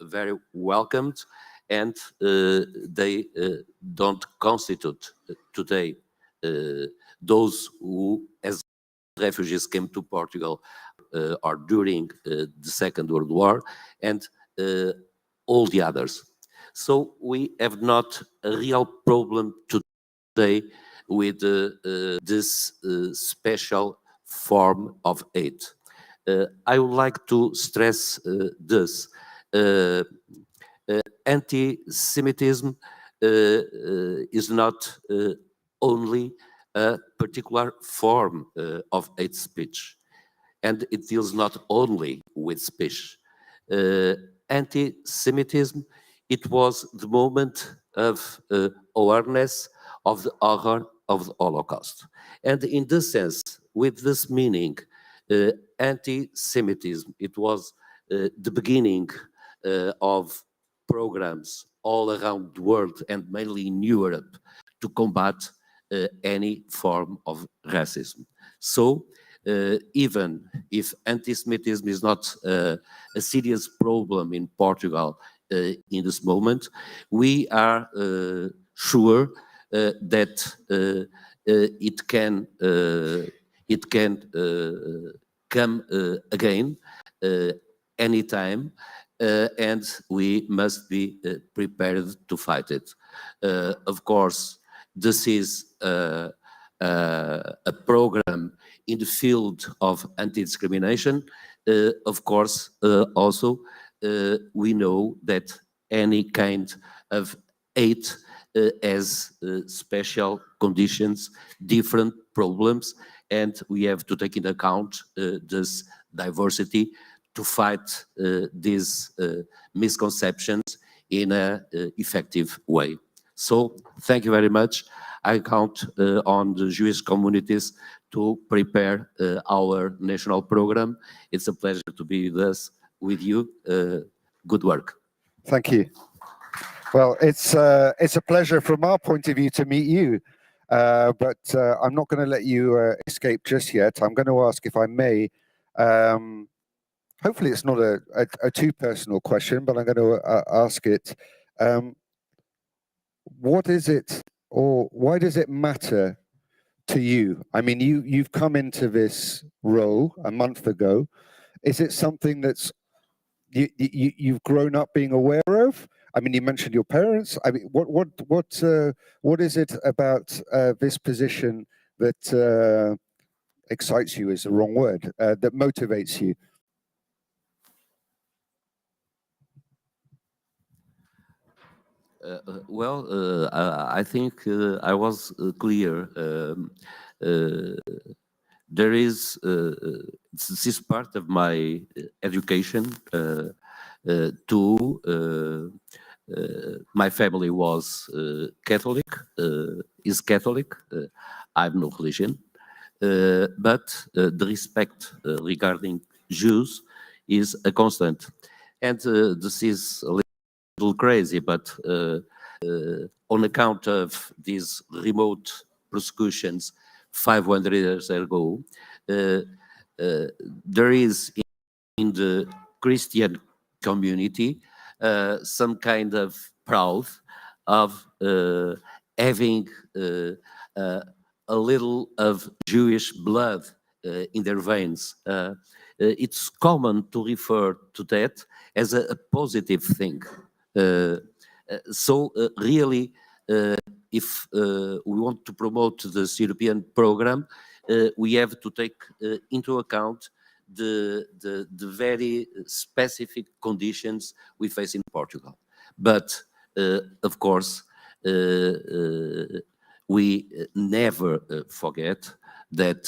very welcomed, and they don't constitute today those who, as refugees, came to Portugal or during the Second World War, and all the others. So we have not a real problem today with this special form of hate. I would like to stress this. Anti-Semitism is not only a particular form of hate speech, and it deals not only with speech. Anti-Semitism, it was the moment of awareness of the horror of the Holocaust. And in this sense, with this meaning, anti-Semitism, it was the beginning of programs all around the world and mainly in Europe to combat any form of racism. So even if anti-Semitism is not a serious problem in Portugal in this moment, we are sure that it can come again anytime, and we must be prepared to fight it. Of course, this is a program in the field of anti-discrimination. Of course, also, we know that any kind of hate has special conditions, different problems, and we have to take into account this diversity to fight these misconceptions in an effective way. So thank you very much. I count on the Jewish communities to prepare our national program. It's a pleasure to be with you. Good work. Thank you. Well, it's a pleasure from our point of view to meet you, but I'm not going to let you escape just yet. I'm going to ask, if I may, hopefully it's not a too personal question, but I'm going to ask it. What is it, or why does it matter to you? I mean, you've come into this role a month ago. Is it something that's you've grown up being aware of? I mean, you mentioned your parents. I mean, what is it about this position that excites you? Is the wrong word. That motivates you? Well, I think I was clear. There is this is part of my education. My family was Catholic, is Catholic. I have no religion, but the respect regarding Jews is a constant. And this is a little crazy, but on account of these remote persecutions 500 years ago, there is in the Christian community some kind of proud of having a little of Jewish blood in their veins. It's common to refer to that as a positive thing. Really, if we want to promote this European program, we have to take into account the very specific conditions we face in Portugal. But of course, we never forget that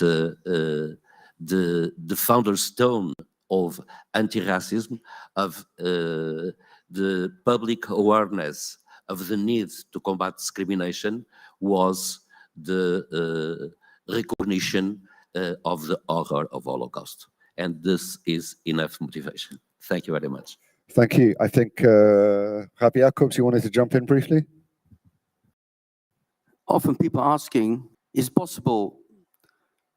the founder stone of anti-racism, of the public awareness of the need to combat discrimination was the recognition of the horror of Holocaust. And this is enough motivation. Thank you very much. Thank you. I think, Javi Jacobs, you wanted to jump in briefly? Often people asking, is it possible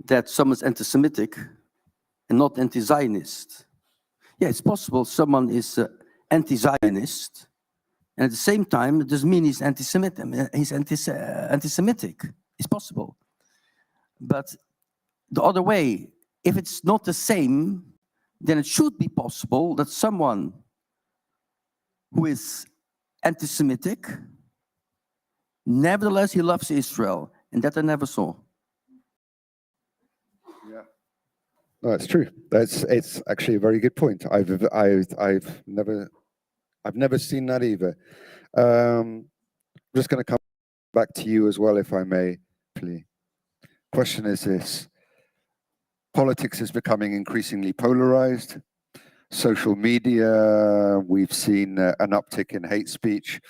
that someone's anti-Semitic and not anti-Zionist? Yeah, it's possible someone is anti-Zionist, and at the same time, it doesn't mean he's anti-Semitic. He's anti-Semitic. It's possible. But the other way, if it's not the same, then it should be possible that someone who is anti-Semitic, nevertheless, he loves Israel, and that I never saw. Yeah, no, it's true. It's actually a very good point. I've never seen that either. I'm just going to come back to you as well, if I may. Question is this: politics is becoming increasingly polarized. Social media, we've seen an uptick in hate speech.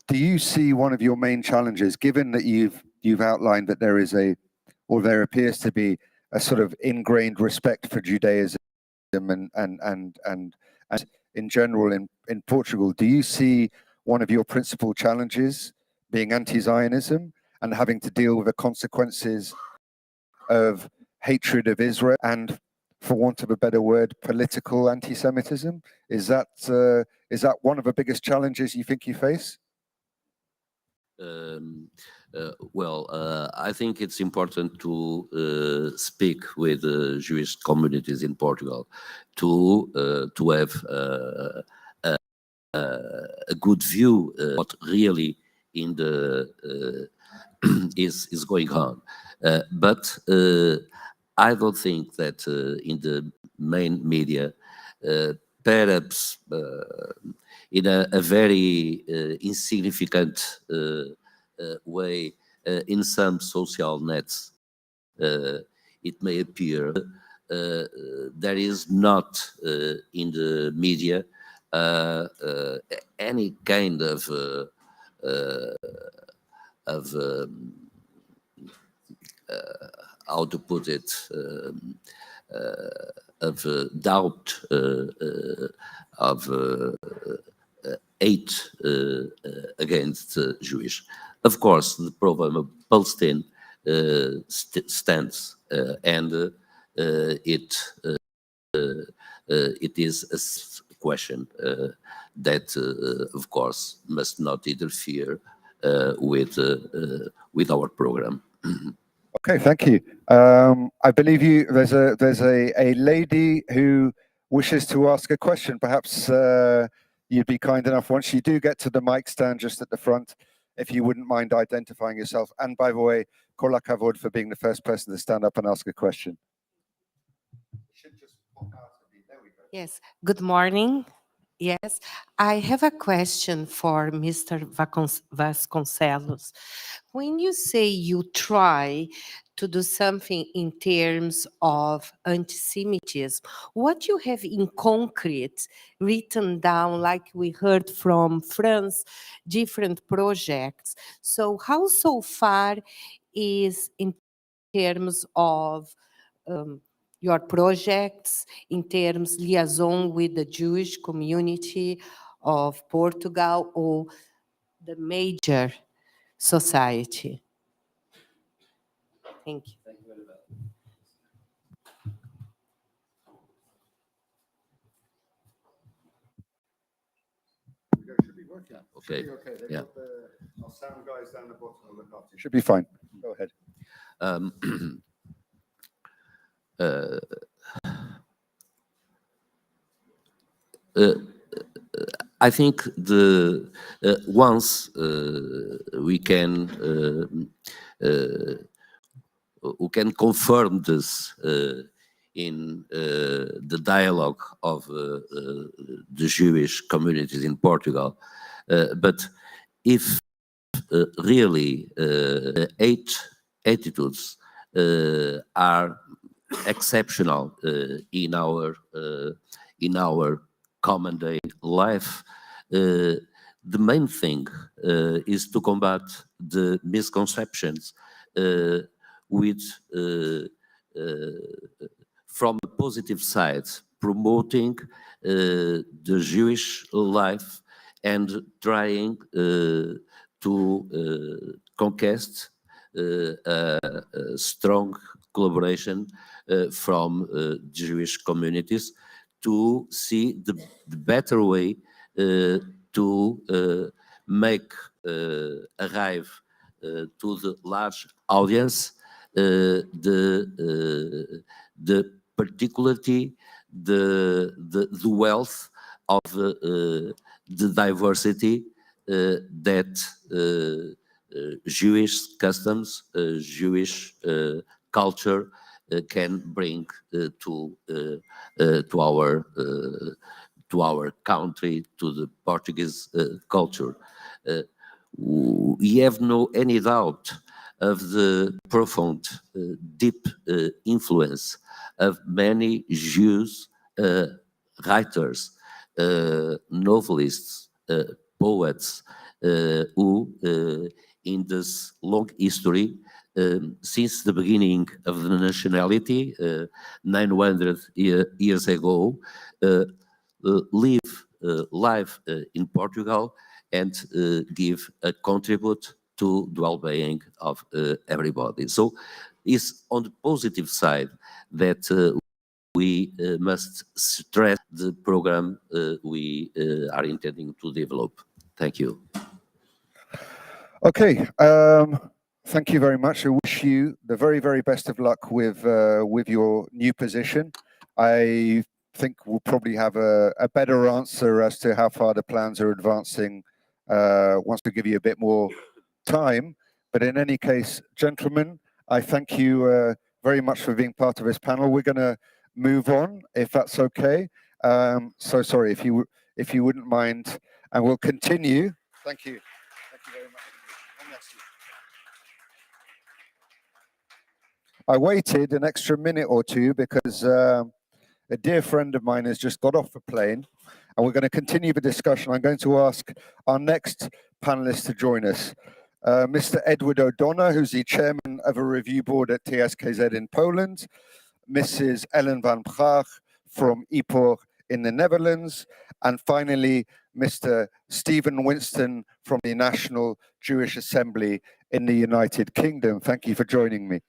Do you see one of your main challenges, given that you've outlined that there is or there appears to be a sort of ingrained respect for Judaism and in general in Portugal, do you see one of your principal challenges being anti-Zionism and having to deal with the consequences of hatred of Israel and, for want of a better word, political anti-Semitism? Is that one of the biggest challenges you think you face? I think it's important to speak with Jewish communities in Portugal to have a good view what really in the is going on. But I don't think that in the main media, perhaps in a very insignificant way, in some social nets, it may appear there is not in the media any kind of how to put it, of doubt, of hate against Jewish. Of course, the problem of Palestine stands, and it is a question that, of course, must not interfere with our program. Okay, thank you. I believe there's a lady who wishes to ask a question. Perhaps you'd be kind enough, once you do get to the mic stand just at the front, if you wouldn't mind identifying yourself. And by the way, kol hakavod for being the first person to stand up and ask a question. Yes, good morning. Yes, I have a question for Mr. Vasconcelos. When you say you try to do something in terms of anti-Semitism, what you have in concrete written down, like we heard from France, different projects. So how so far is in terms of your projects, in terms liaison with the Jewish community of Portugal, or the major society. Thank you. Okay. Yeah. Our sound guys down the bottom will look after you. Should be fine. Go ahead. Um, I think the once we can confirm this in the dialogue of the Jewish communities in Portugal, but if really eight attitudes are exceptional in our common day life. The main thing is to combat the misconceptions with from a positive side, promoting the Jewish life and trying to conquest a strong collaboration from Jewish communities to see the better way to make arrive to the large audience the particularity, the wealth of the diversity that Jewish customs, Jewish culture can bring to our country, to the Portuguese culture. We have no any doubt of the profound, deep influence of many Jews writers, novelists, poets, who in this long history, since the beginning of the nationality, 900 years ago, live in Portugal and give a contribute to the well-being of everybody. So it's on the positive side that we must stress the program we are intending to develop. Thank you. Okay, thank you very much. I wish you the very, very best of luck with your new position. I think we'll probably have a better answer as to how far the plans are advancing once we give you a bit more time. But in any case, gentlemen, I thank you very much for being part of this panel. We're going to move on, if that's okay. So sorry, if you wouldn't mind, and we'll continue. Thank you. Thank you very much. I waited an extra minute or two because a dear friend of mine has just got off the plane, and we're going to continue the discussion. I'm going to ask our next panelist to join us, Mr. Edward O'Donnell, who's the chairman of a review board at TSKZ in Poland, Mrs. Ellen van Praag from IPOR in the Netherlands, and finally, Mr. Stephen Winston from the National Jewish Assembly in the United Kingdom. Thank you for joining me.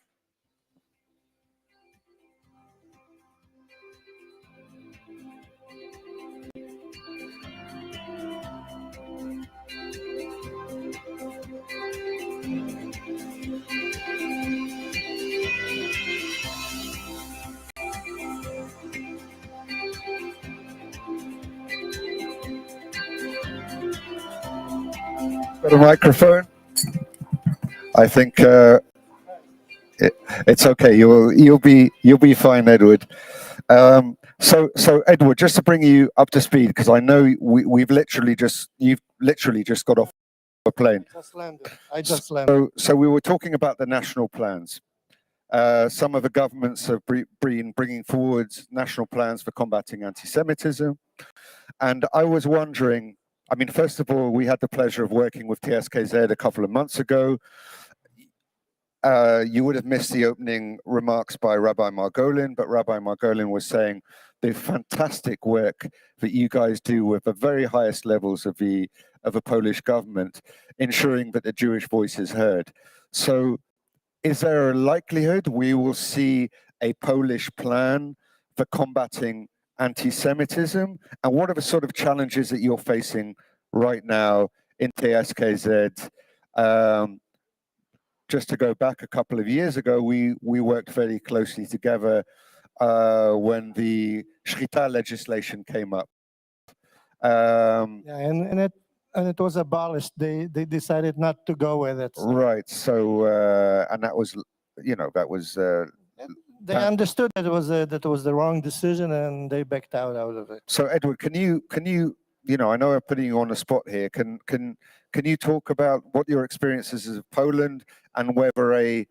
Got a microphone? I think it's okay. You'll be fine, Edward. So Edward, just to bring you up to speed, because I know you've literally just got off a plane. I just landed. So we were talking about the national plans. Some of the governments have been bringing forward national plans for combating anti-Semitism, and I was wondering. I mean, first of all, we had the pleasure of working with TSKZ a couple of months ago. you would have missed the opening remarks by Rabbi Margolin, but Rabbi Margolin was saying the fantastic work that you guys do with the very highest levels of a Polish government, ensuring that the Jewish voice is heard. So is there a likelihood we will see a Polish plan for combating anti-Semitism? And what are the sort of challenges that you're facing right now in TSKZ? Just to go back a couple of years ago, we worked very closely together when the Shrita legislation came up. Yeah, and it was abolished. They decided not to go with it. So Right. So and that was, that was. they understood that it was the wrong decision, and they backed out of it. So Edward, can you I know I'm putting you on the spot here. Can you talk about what your experiences is of Poland and whether a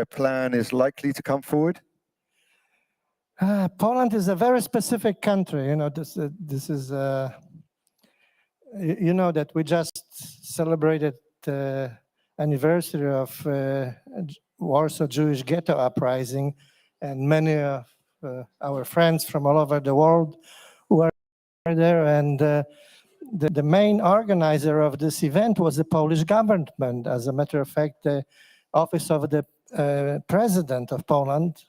plan is likely to come forward? Poland is a very specific country. This is that we just celebrated the anniversary of Warsaw Jewish Ghetto Uprising, and many of our friends from all over the world were there. And the main organizer of this event was the Polish government. As a matter of fact, the office of the president of Poland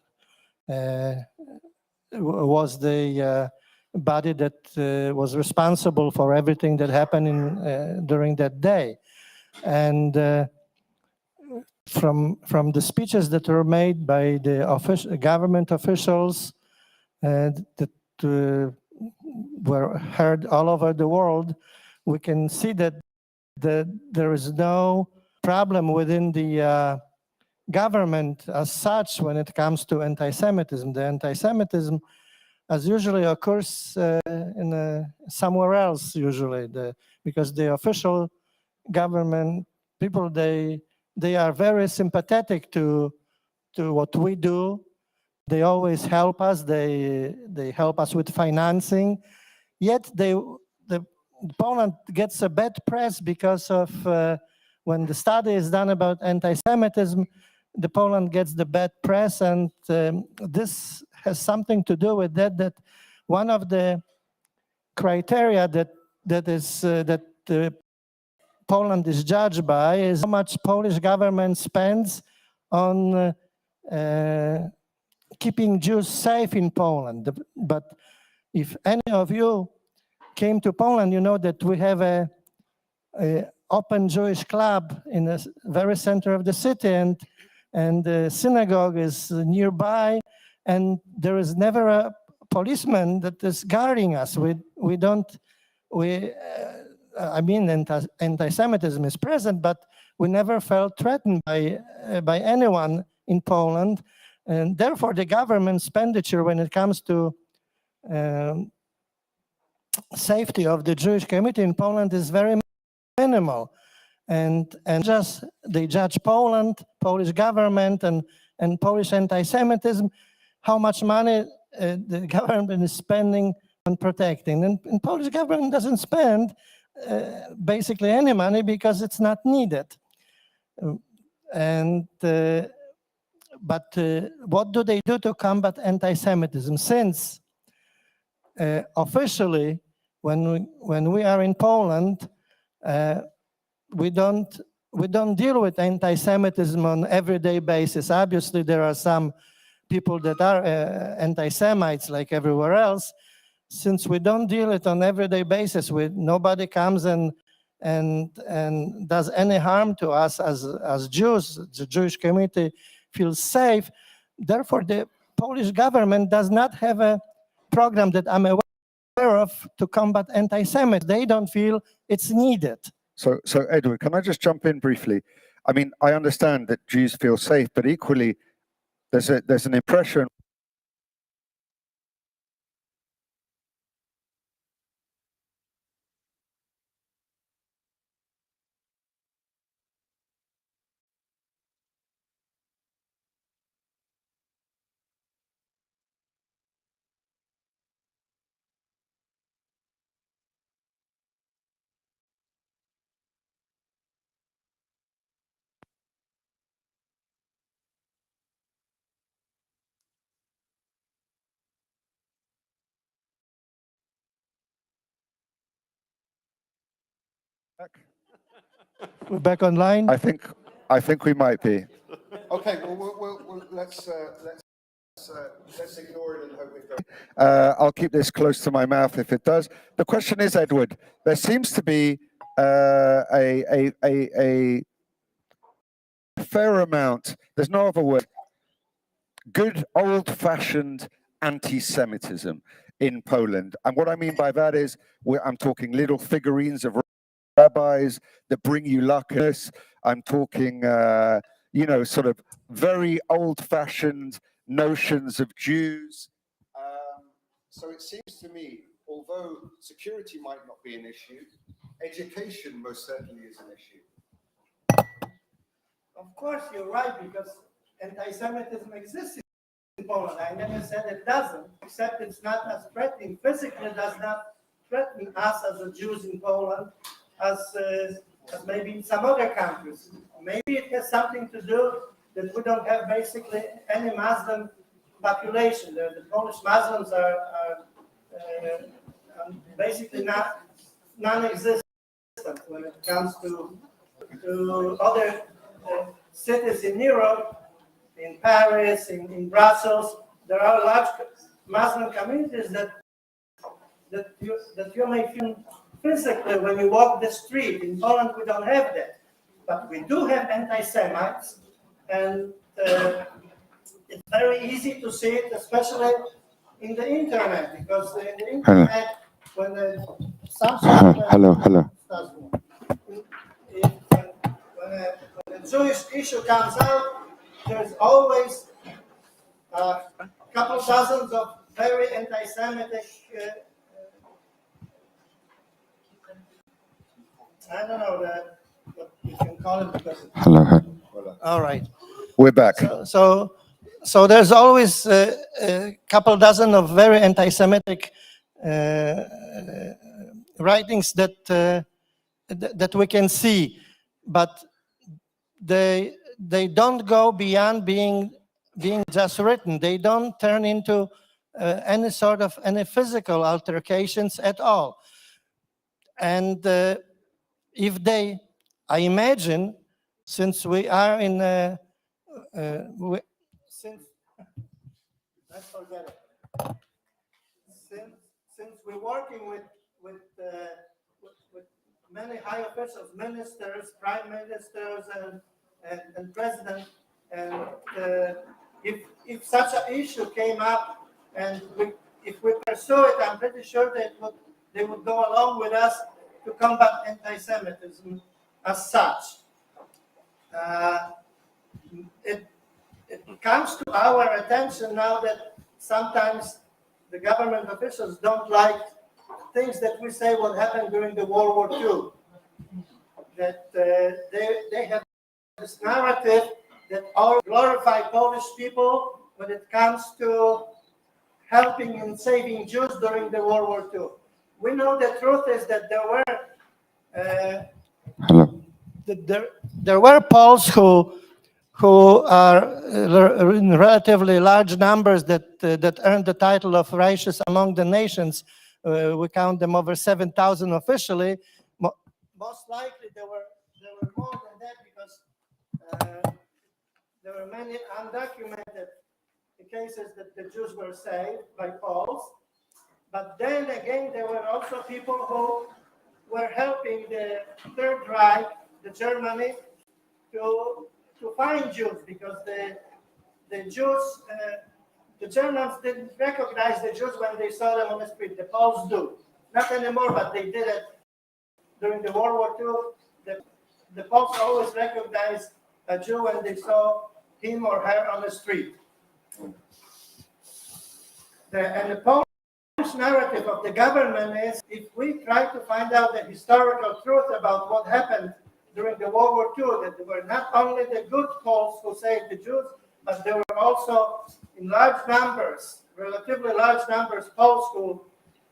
was the body that was responsible for everything that happened during that day. And from the speeches that were made by the government officials that were heard all over the world, we can see that there is no problem within the government as such when it comes to anti-Semitism. The anti-Semitism as usually occurs somewhere else, usually, because the official government people, they are very sympathetic to what we do. They always help us. They help us with financing. Yet Poland gets a bad press because of when the study is done about anti-Semitism, the Poland gets the bad press, and this has something to do with that one of the criteria that Poland is judged by is how much Polish government spends on keeping Jews safe in Poland. But if any of you came to Poland, you know that we have a open Jewish club in the very center of the city, and the synagogue is nearby, and there is never a policeman that is guarding us. Anti-Semitism is present, but we never felt threatened by anyone in Poland, and therefore the government expenditure when it comes to safety of the Jewish community in Poland is very minimal. And just they judge Poland, Polish government, and Polish anti-Semitism, how much money the government is spending on protecting. And Polish government doesn't spend basically any money because it's not needed. But what do they do to combat anti-Semitism? Since officially, when we are in Poland, we don't deal with anti-Semitism on everyday basis. Obviously, there are some people that are anti-Semites like everywhere else. Since we don't deal it on everyday basis, nobody comes and does any harm to us as Jews. The Jewish community feels safe. Therefore, the Polish government does not have a program that I'm aware of to combat anti-Semitism. They don't feel it's needed. So Edward, can I just jump in briefly? I mean, I understand that Jews feel safe, but equally, there's an impression We're back online. I think we might be. Okay, well let's ignore it and hope it goes. I'll keep this close to my mouth if it does. The question is, Edward, there seems to be a fair amount, there's no other word, good old-fashioned anti-Semitism in Poland. And what I mean by that is, I'm talking little figurines of rabbis that bring you luck. I'm talking, you know, sort of very old-fashioned notions of Jews. So it seems to me, although security might not be an issue, education most certainly is an issue. Of course, you're right, because anti-Semitism exists in Poland. I never said it doesn't, except it's not as threatening. Physically, it does not threaten us as the Jews in Poland as maybe in some other countries. Maybe it has something to do that we don't have basically any Muslim population. The Polish Muslims are basically non-existent when it comes to other cities in Europe, in Paris, in Brussels. There are large Muslim communities that you may feel physically when you walk the street. In Poland, we don't have that, but we do have anti-Semites, and it's very easy to see it, especially in the internet, because in the internet, when Hello. when a Jewish issue comes out, there's always a couple dozens of very anti-Semitic, I don't know what you can call it, because Hello. all right. We're back. So there's always a couple dozen of very anti-Semitic writings that we can see, but they don't go beyond being just written. They don't turn into any physical altercations at all. And if they, I imagine, since we are in let's forget it. Since we're working with many high officials, ministers, prime ministers, and president, and if such an issue came up, and if we pursue it, I'm pretty sure they would go along with us to combat anti-Semitism as such. It comes to our attention now that sometimes the government officials don't like things that we say what happened during the World War II. That they have this narrative that all glorify Polish people when it comes to helping and saving Jews during the World War II. We know the truth is that there were Poles who are in relatively large numbers that earned the title of righteous among the nations. We count them over 7,000 officially. Most likely there were more than that, because there were many undocumented cases that the Jews were saved by Poles. But then again, there were also people who were helping the Third Reich, the Germany, to find Jews, because the Jews, the Germans didn't recognize the Jews when they saw them on the street. The Poles do. Not anymore, but they did it during the World War II. The Poles always recognized a Jew when they saw him or her on the street. And the Polish narrative of the government is, if we try to find out the historical truth about what happened during the World War II, that there were not only the good Poles who saved the Jews, but there were also in large numbers, relatively large numbers, Poles who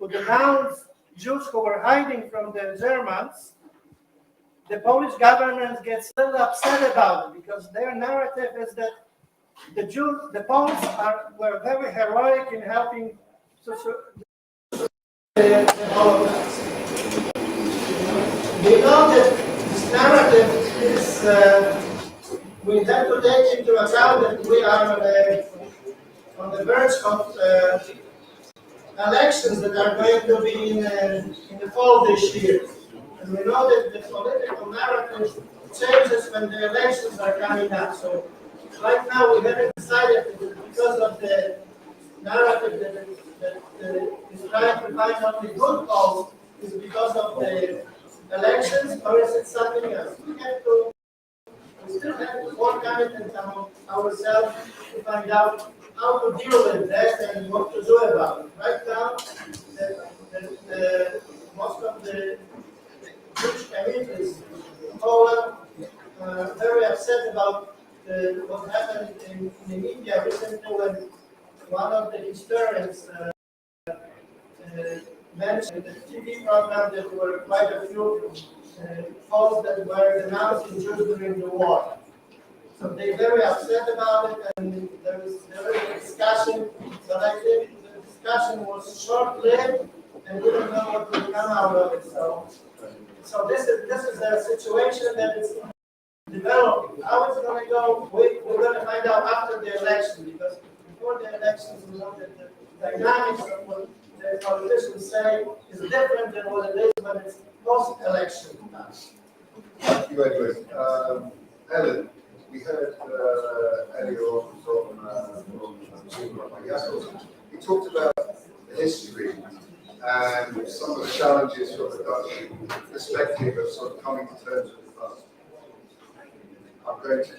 denounced Jews who were hiding from the Germans. The Polish government gets a little upset about it, because their narrative is that the Poles were very heroic in helping the Holocaust. They know that we have to take into account that we are on the verge of elections that are going to be in the fall this year. And we know that the political narrative changes when the elections are coming up. So right now we haven't decided because of the narrative that is trying to find only good polls is because of the elections, or is it something else? We still have to work on it and ourselves to find out how to deal with that and what to do about it. Right now, most of the Jewish communities in Poland are very upset about what happened in India recently when one of the historians mentioned the TV program that were quite a few Poles that were denouncing Jews during the war. So they're very upset about it, and there was a discussion, but I think the discussion was short-lived, and we don't know what will come out of it. So this is a situation that is developing. How it's going to go, we're going to find out after the election, because before the elections, we know that the dynamics of what the politicians say is different than what it is when it's post-election time. Thank you, Edward. Ellen, we heard earlier on from Jakob. He talked about the history and some of the challenges from the Dutch perspective of sort of coming to terms with the past. I'm going to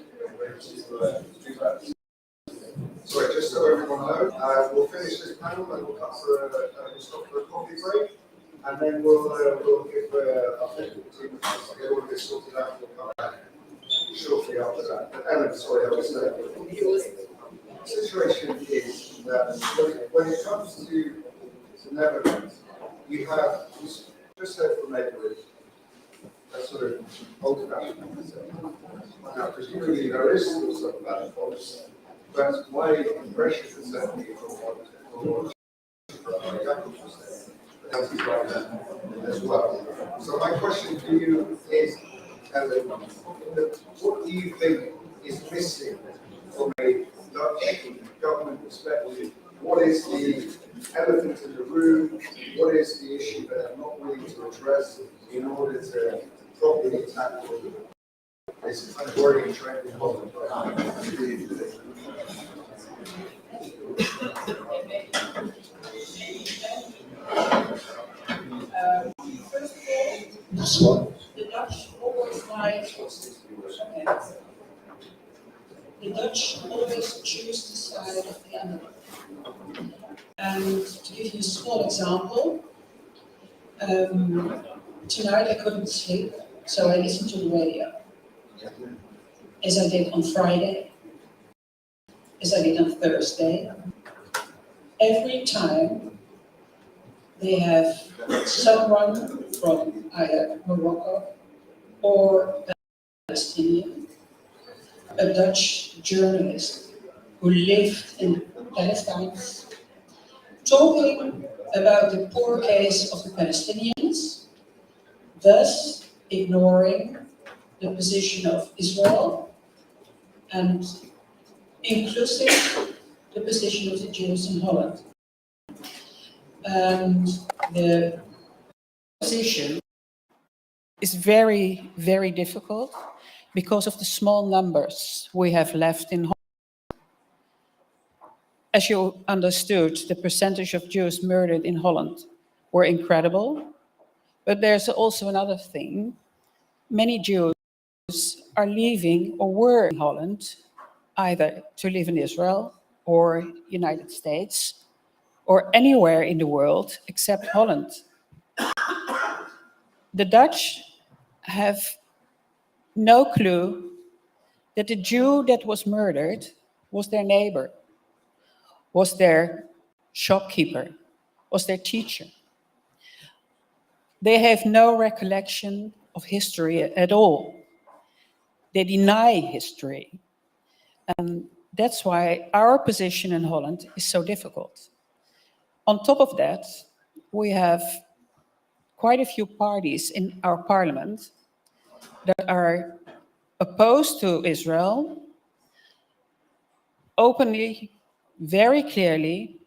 do that. Sorry, just so everyone knows, we'll finish this panel and we'll stop for a coffee break, and then we'll give our technical team a chance to get all of this sorted out. We'll come back shortly after that. But Ellen, sorry, I was saying. The situation is that when it comes to the Netherlands, you have just said from Edward, a sort of old-fashioned concept. Now, presumably there is still some bad folks, but my impression is certainly from what Jakob was saying, that he's right there as well. So my question to you is, Ellen, what do you think is missing from a Dutch government perspective? What is the elephant in the room? What is the issue that I'm not willing to address in order to properly tackle this kind of worrying trend in Holland? First of all, the Dutch always the Dutch always choose the side of the enemy. And to give you a small example, tonight I couldn't sleep, so I listened to the radio, as I did on Friday, as I did on Thursday. Every time they have someone from either Morocco or Palestinian, a Dutch journalist who lived in Palestine, talking about the poor case of the Palestinians, thus ignoring the position of Israel and inclusive the position of the Jews in Holland. And the position is very, very difficult because of the small numbers we have left in Holland. As you understood, the percentage of Jews murdered in Holland were incredible. But there's also another thing. Many Jews are leaving or were in Holland either to live in Israel or United States or anywhere in the world except Holland. The Dutch have no clue that the Jew that was murdered was their neighbor, was their shopkeeper, was their teacher. They have no recollection of history at all. They deny history. And that's why our position in Holland is so difficult. On top of that, we have quite a few parties in our parliament that are opposed to Israel, openly, very clearly,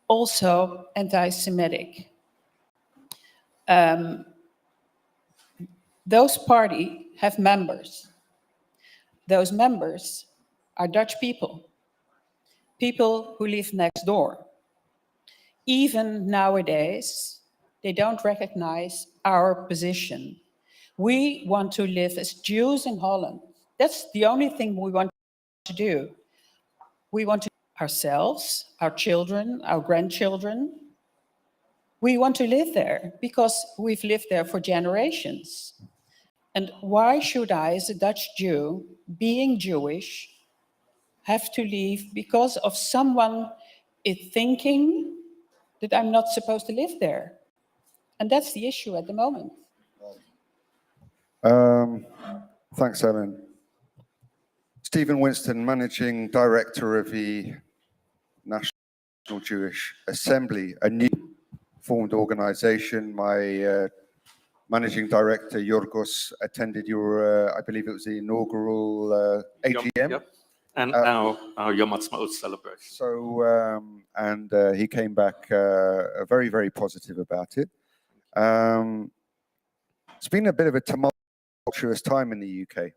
also anti-Semitic. Those parties have members. Those members are Dutch people, people who live next door. Even nowadays, they don't recognize our position. We want to live as Jews in Holland. That's the only thing we want to do. We want to ourselves, our children, our grandchildren. We want to live there because we've lived there for generations. And why should I, as a Dutch Jew, being Jewish, have to leave because of someone is thinking that I'm not supposed to live there? And that's the issue at the moment. Thanks, Ellen. Stephen Winston, Managing Director of the National Jewish Assembly, a new formed organization. My Managing Director, Yorgos, attended your, I believe it was the inaugural AGM. Yep. And our Yom Ha'atzmaut celebration. So, and he came back very, very positive about it. It's been a bit of a tumultuous time in the UK.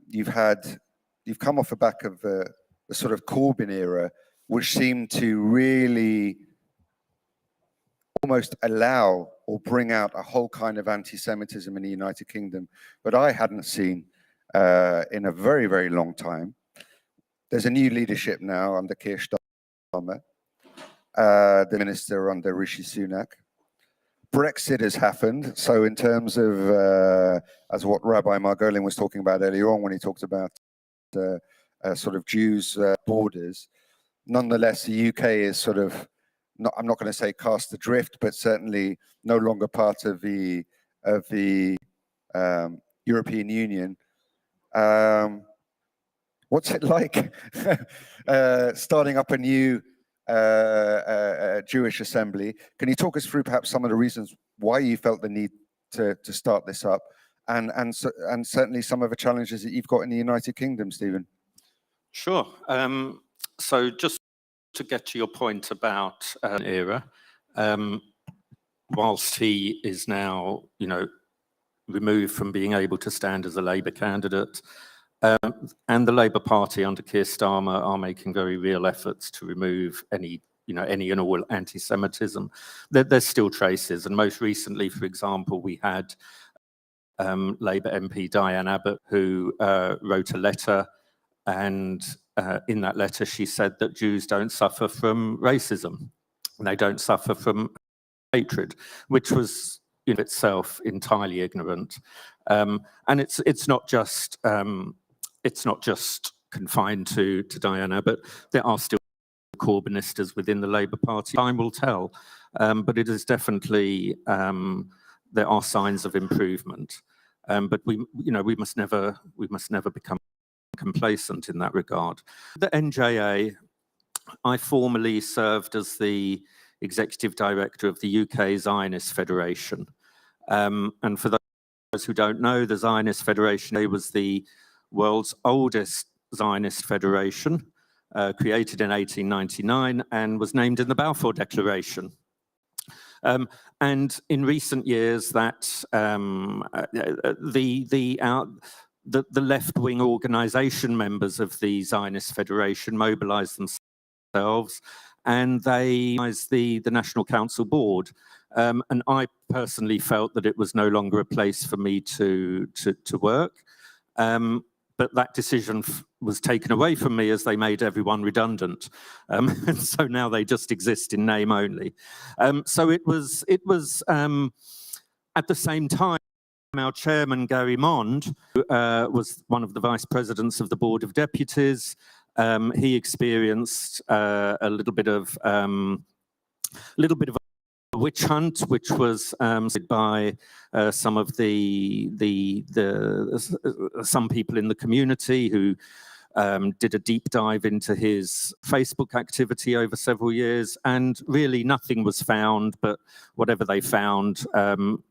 You've come off the back of the sort of Corbyn era, which seemed to really almost allow or bring out a whole kind of anti-Semitism in the United Kingdom, but I hadn't seen in a very, very long time. There's a new leadership now under Keir Starmer, the minister under Rishi Sunak. Brexit has happened. So in terms of, as what Rabbi Margolin was talking about earlier on when he talked about sort of Jews' borders, nonetheless, the UK is sort of, I'm not going to say cast adrift, but certainly no longer part of the European Union. What's it like starting up a new Jewish assembly? Can you talk us through perhaps some of the reasons why you felt the need to start this up, and certainly some of the challenges that you've got in the United Kingdom, Stephen? Sure. So just to get to your point about era, whilst he is now, removed from being able to stand as a Labour candidate, and the Labour Party under Keir Starmer are making very real efforts to remove any and all anti-Semitism. There's still traces, and most recently, for example, we had Labour MP Diane Abbott, who wrote a letter, and in that letter she said that Jews don't suffer from racism, and they don't suffer from hatred, which was in itself entirely ignorant. And it's not just confined to Diane Abbott. There are still Corbynistas within the Labour Party. Time will tell, but it is definitely there are signs of improvement. But we must never become complacent in that regard. The NJA, I formerly served as the executive director of the UK Zionist Federation, and for those who don't know, the Zionist Federation was the world's oldest Zionist federation, created in 1899 and was named in the Balfour Declaration. And in recent years, that the left-wing organisation members of the Zionist Federation mobilised themselves, and they organized the National Council Board. And I personally felt that it was no longer a place for me to work. But that decision was taken away from me as they made everyone redundant. And so now they just exist in name only. So it was at the same time, our chairman, Gary Mond, who was one of the vice presidents of the Board of Deputies. He experienced a little bit of a witch hunt, which was by some of some people in the community who did a deep dive into his Facebook activity over several years, and really nothing was found, but whatever they found,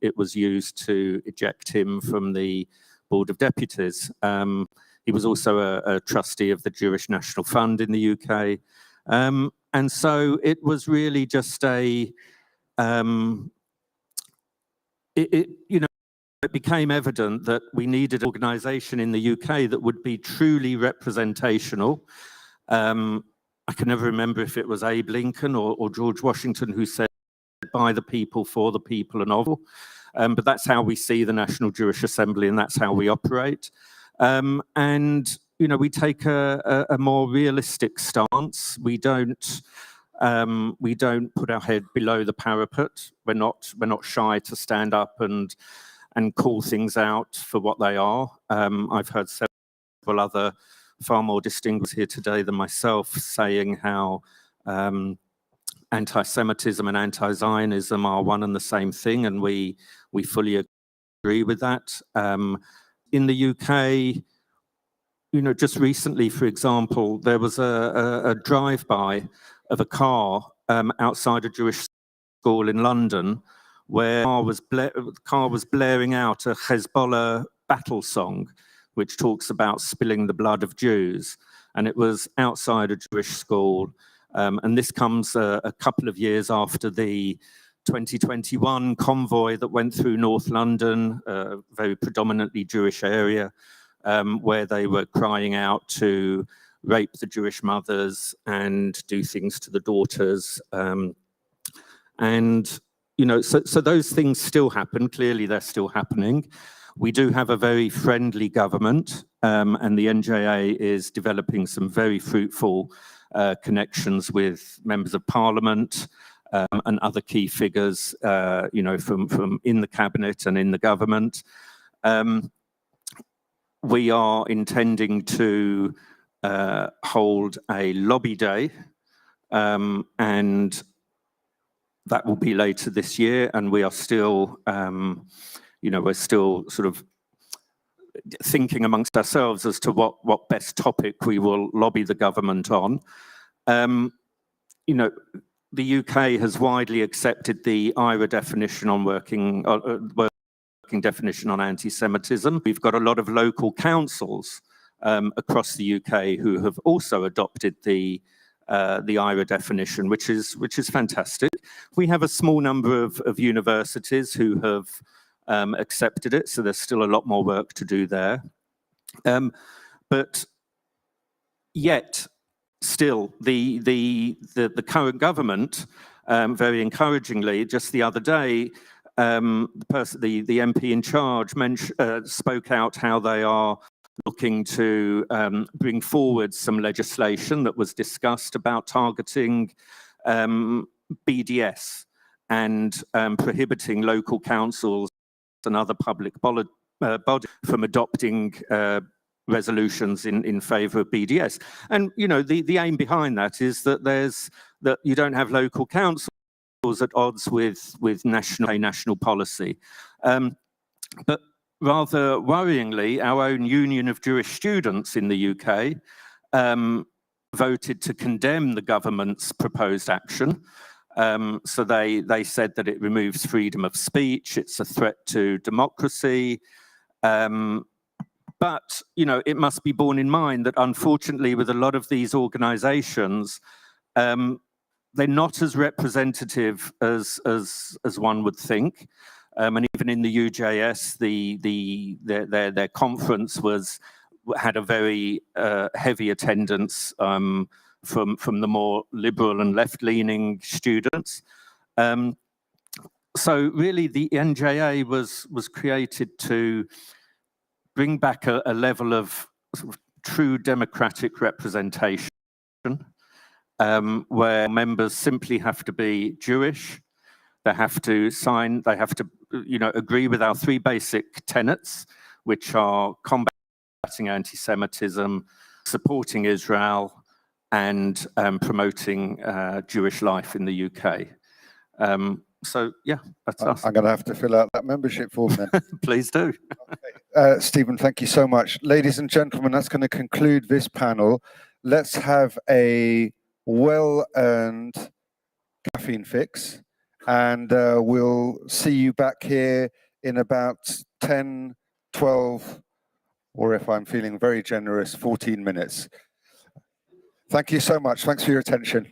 it was used to eject him from the Board of Deputies. He was also a trustee of the Jewish National Fund in the UK. And so it was really just a, it became evident that we needed an organisation in the UK that would be truly representational. I can never remember if it was Abe Lincoln or George Washington who said, by the people, for the people, and of. But that's how we see the National Jewish Assembly, and that's how we operate. And we take a more realistic stance. We don't put our head below the parapet. We're not shy to stand up and call things out for what they are. I've heard several other far more distinguished here today than myself saying how anti-Semitism and anti-Zionism are one and the same thing, and we fully agree with that. In the UK, just recently, for example, there was a drive-by of a car outside a Jewish school in London, where the car was blaring out a Hezbollah battle song, which talks about spilling the blood of Jews, and it was outside a Jewish school. And this comes a couple of years after the 2021 convoy that went through North London, a very predominantly Jewish area, where they were crying out to rape the Jewish mothers and do things to the daughters. So those things still happen. Clearly, they're still happening. We do have a very friendly government, and the NJA is developing some very fruitful connections with members of parliament and other key figures, from in the cabinet and in the government. We are intending to hold a lobby day, and that will be later this year. And we are still, we're still sort of thinking amongst ourselves as to what best topic we will lobby the government on. The UK has widely accepted the IRA definition on working definition on anti-Semitism. We've got a lot of local councils across the UK who have also adopted the IRA definition, which is fantastic. We have a small number of universities who have accepted it, so there's still a lot more work to do there. But yet, still, the current government, very encouragingly, just the other day, the MP in charge spoke out how they are looking to bring forward some legislation that was discussed about targeting BDS and prohibiting local councils and other public bodies from adopting resolutions in favor of BDS. And the aim behind that is that you don't have local councils at odds with national policy. But rather worryingly, our own Union of Jewish Students in the UK voted to condemn the government's proposed action. So they said that it removes freedom of speech, it's a threat to democracy. But it must be borne in mind that unfortunately with a lot of these organizations, they're not as representative as one would think. And even in the UJS, their conference had a very heavy attendance from the more liberal and left-leaning students. So really, the NJA was created to bring back a level of sort of true democratic representation, where members simply have to be Jewish. They have to agree with our three basic tenets, which are combating anti-Semitism, supporting Israel, and promoting Jewish life in the UK. So yeah, that's us. I'm going to have to fill out that membership form then. Please do. Okay. Stephen, thank you so much. Ladies and gentlemen, that's going to conclude this panel. Let's have a well-earned caffeine fix, and we'll see you back here in about 10, 12 or if I'm feeling very generous, 14 minutes. Thank you so much. Thanks for your attention.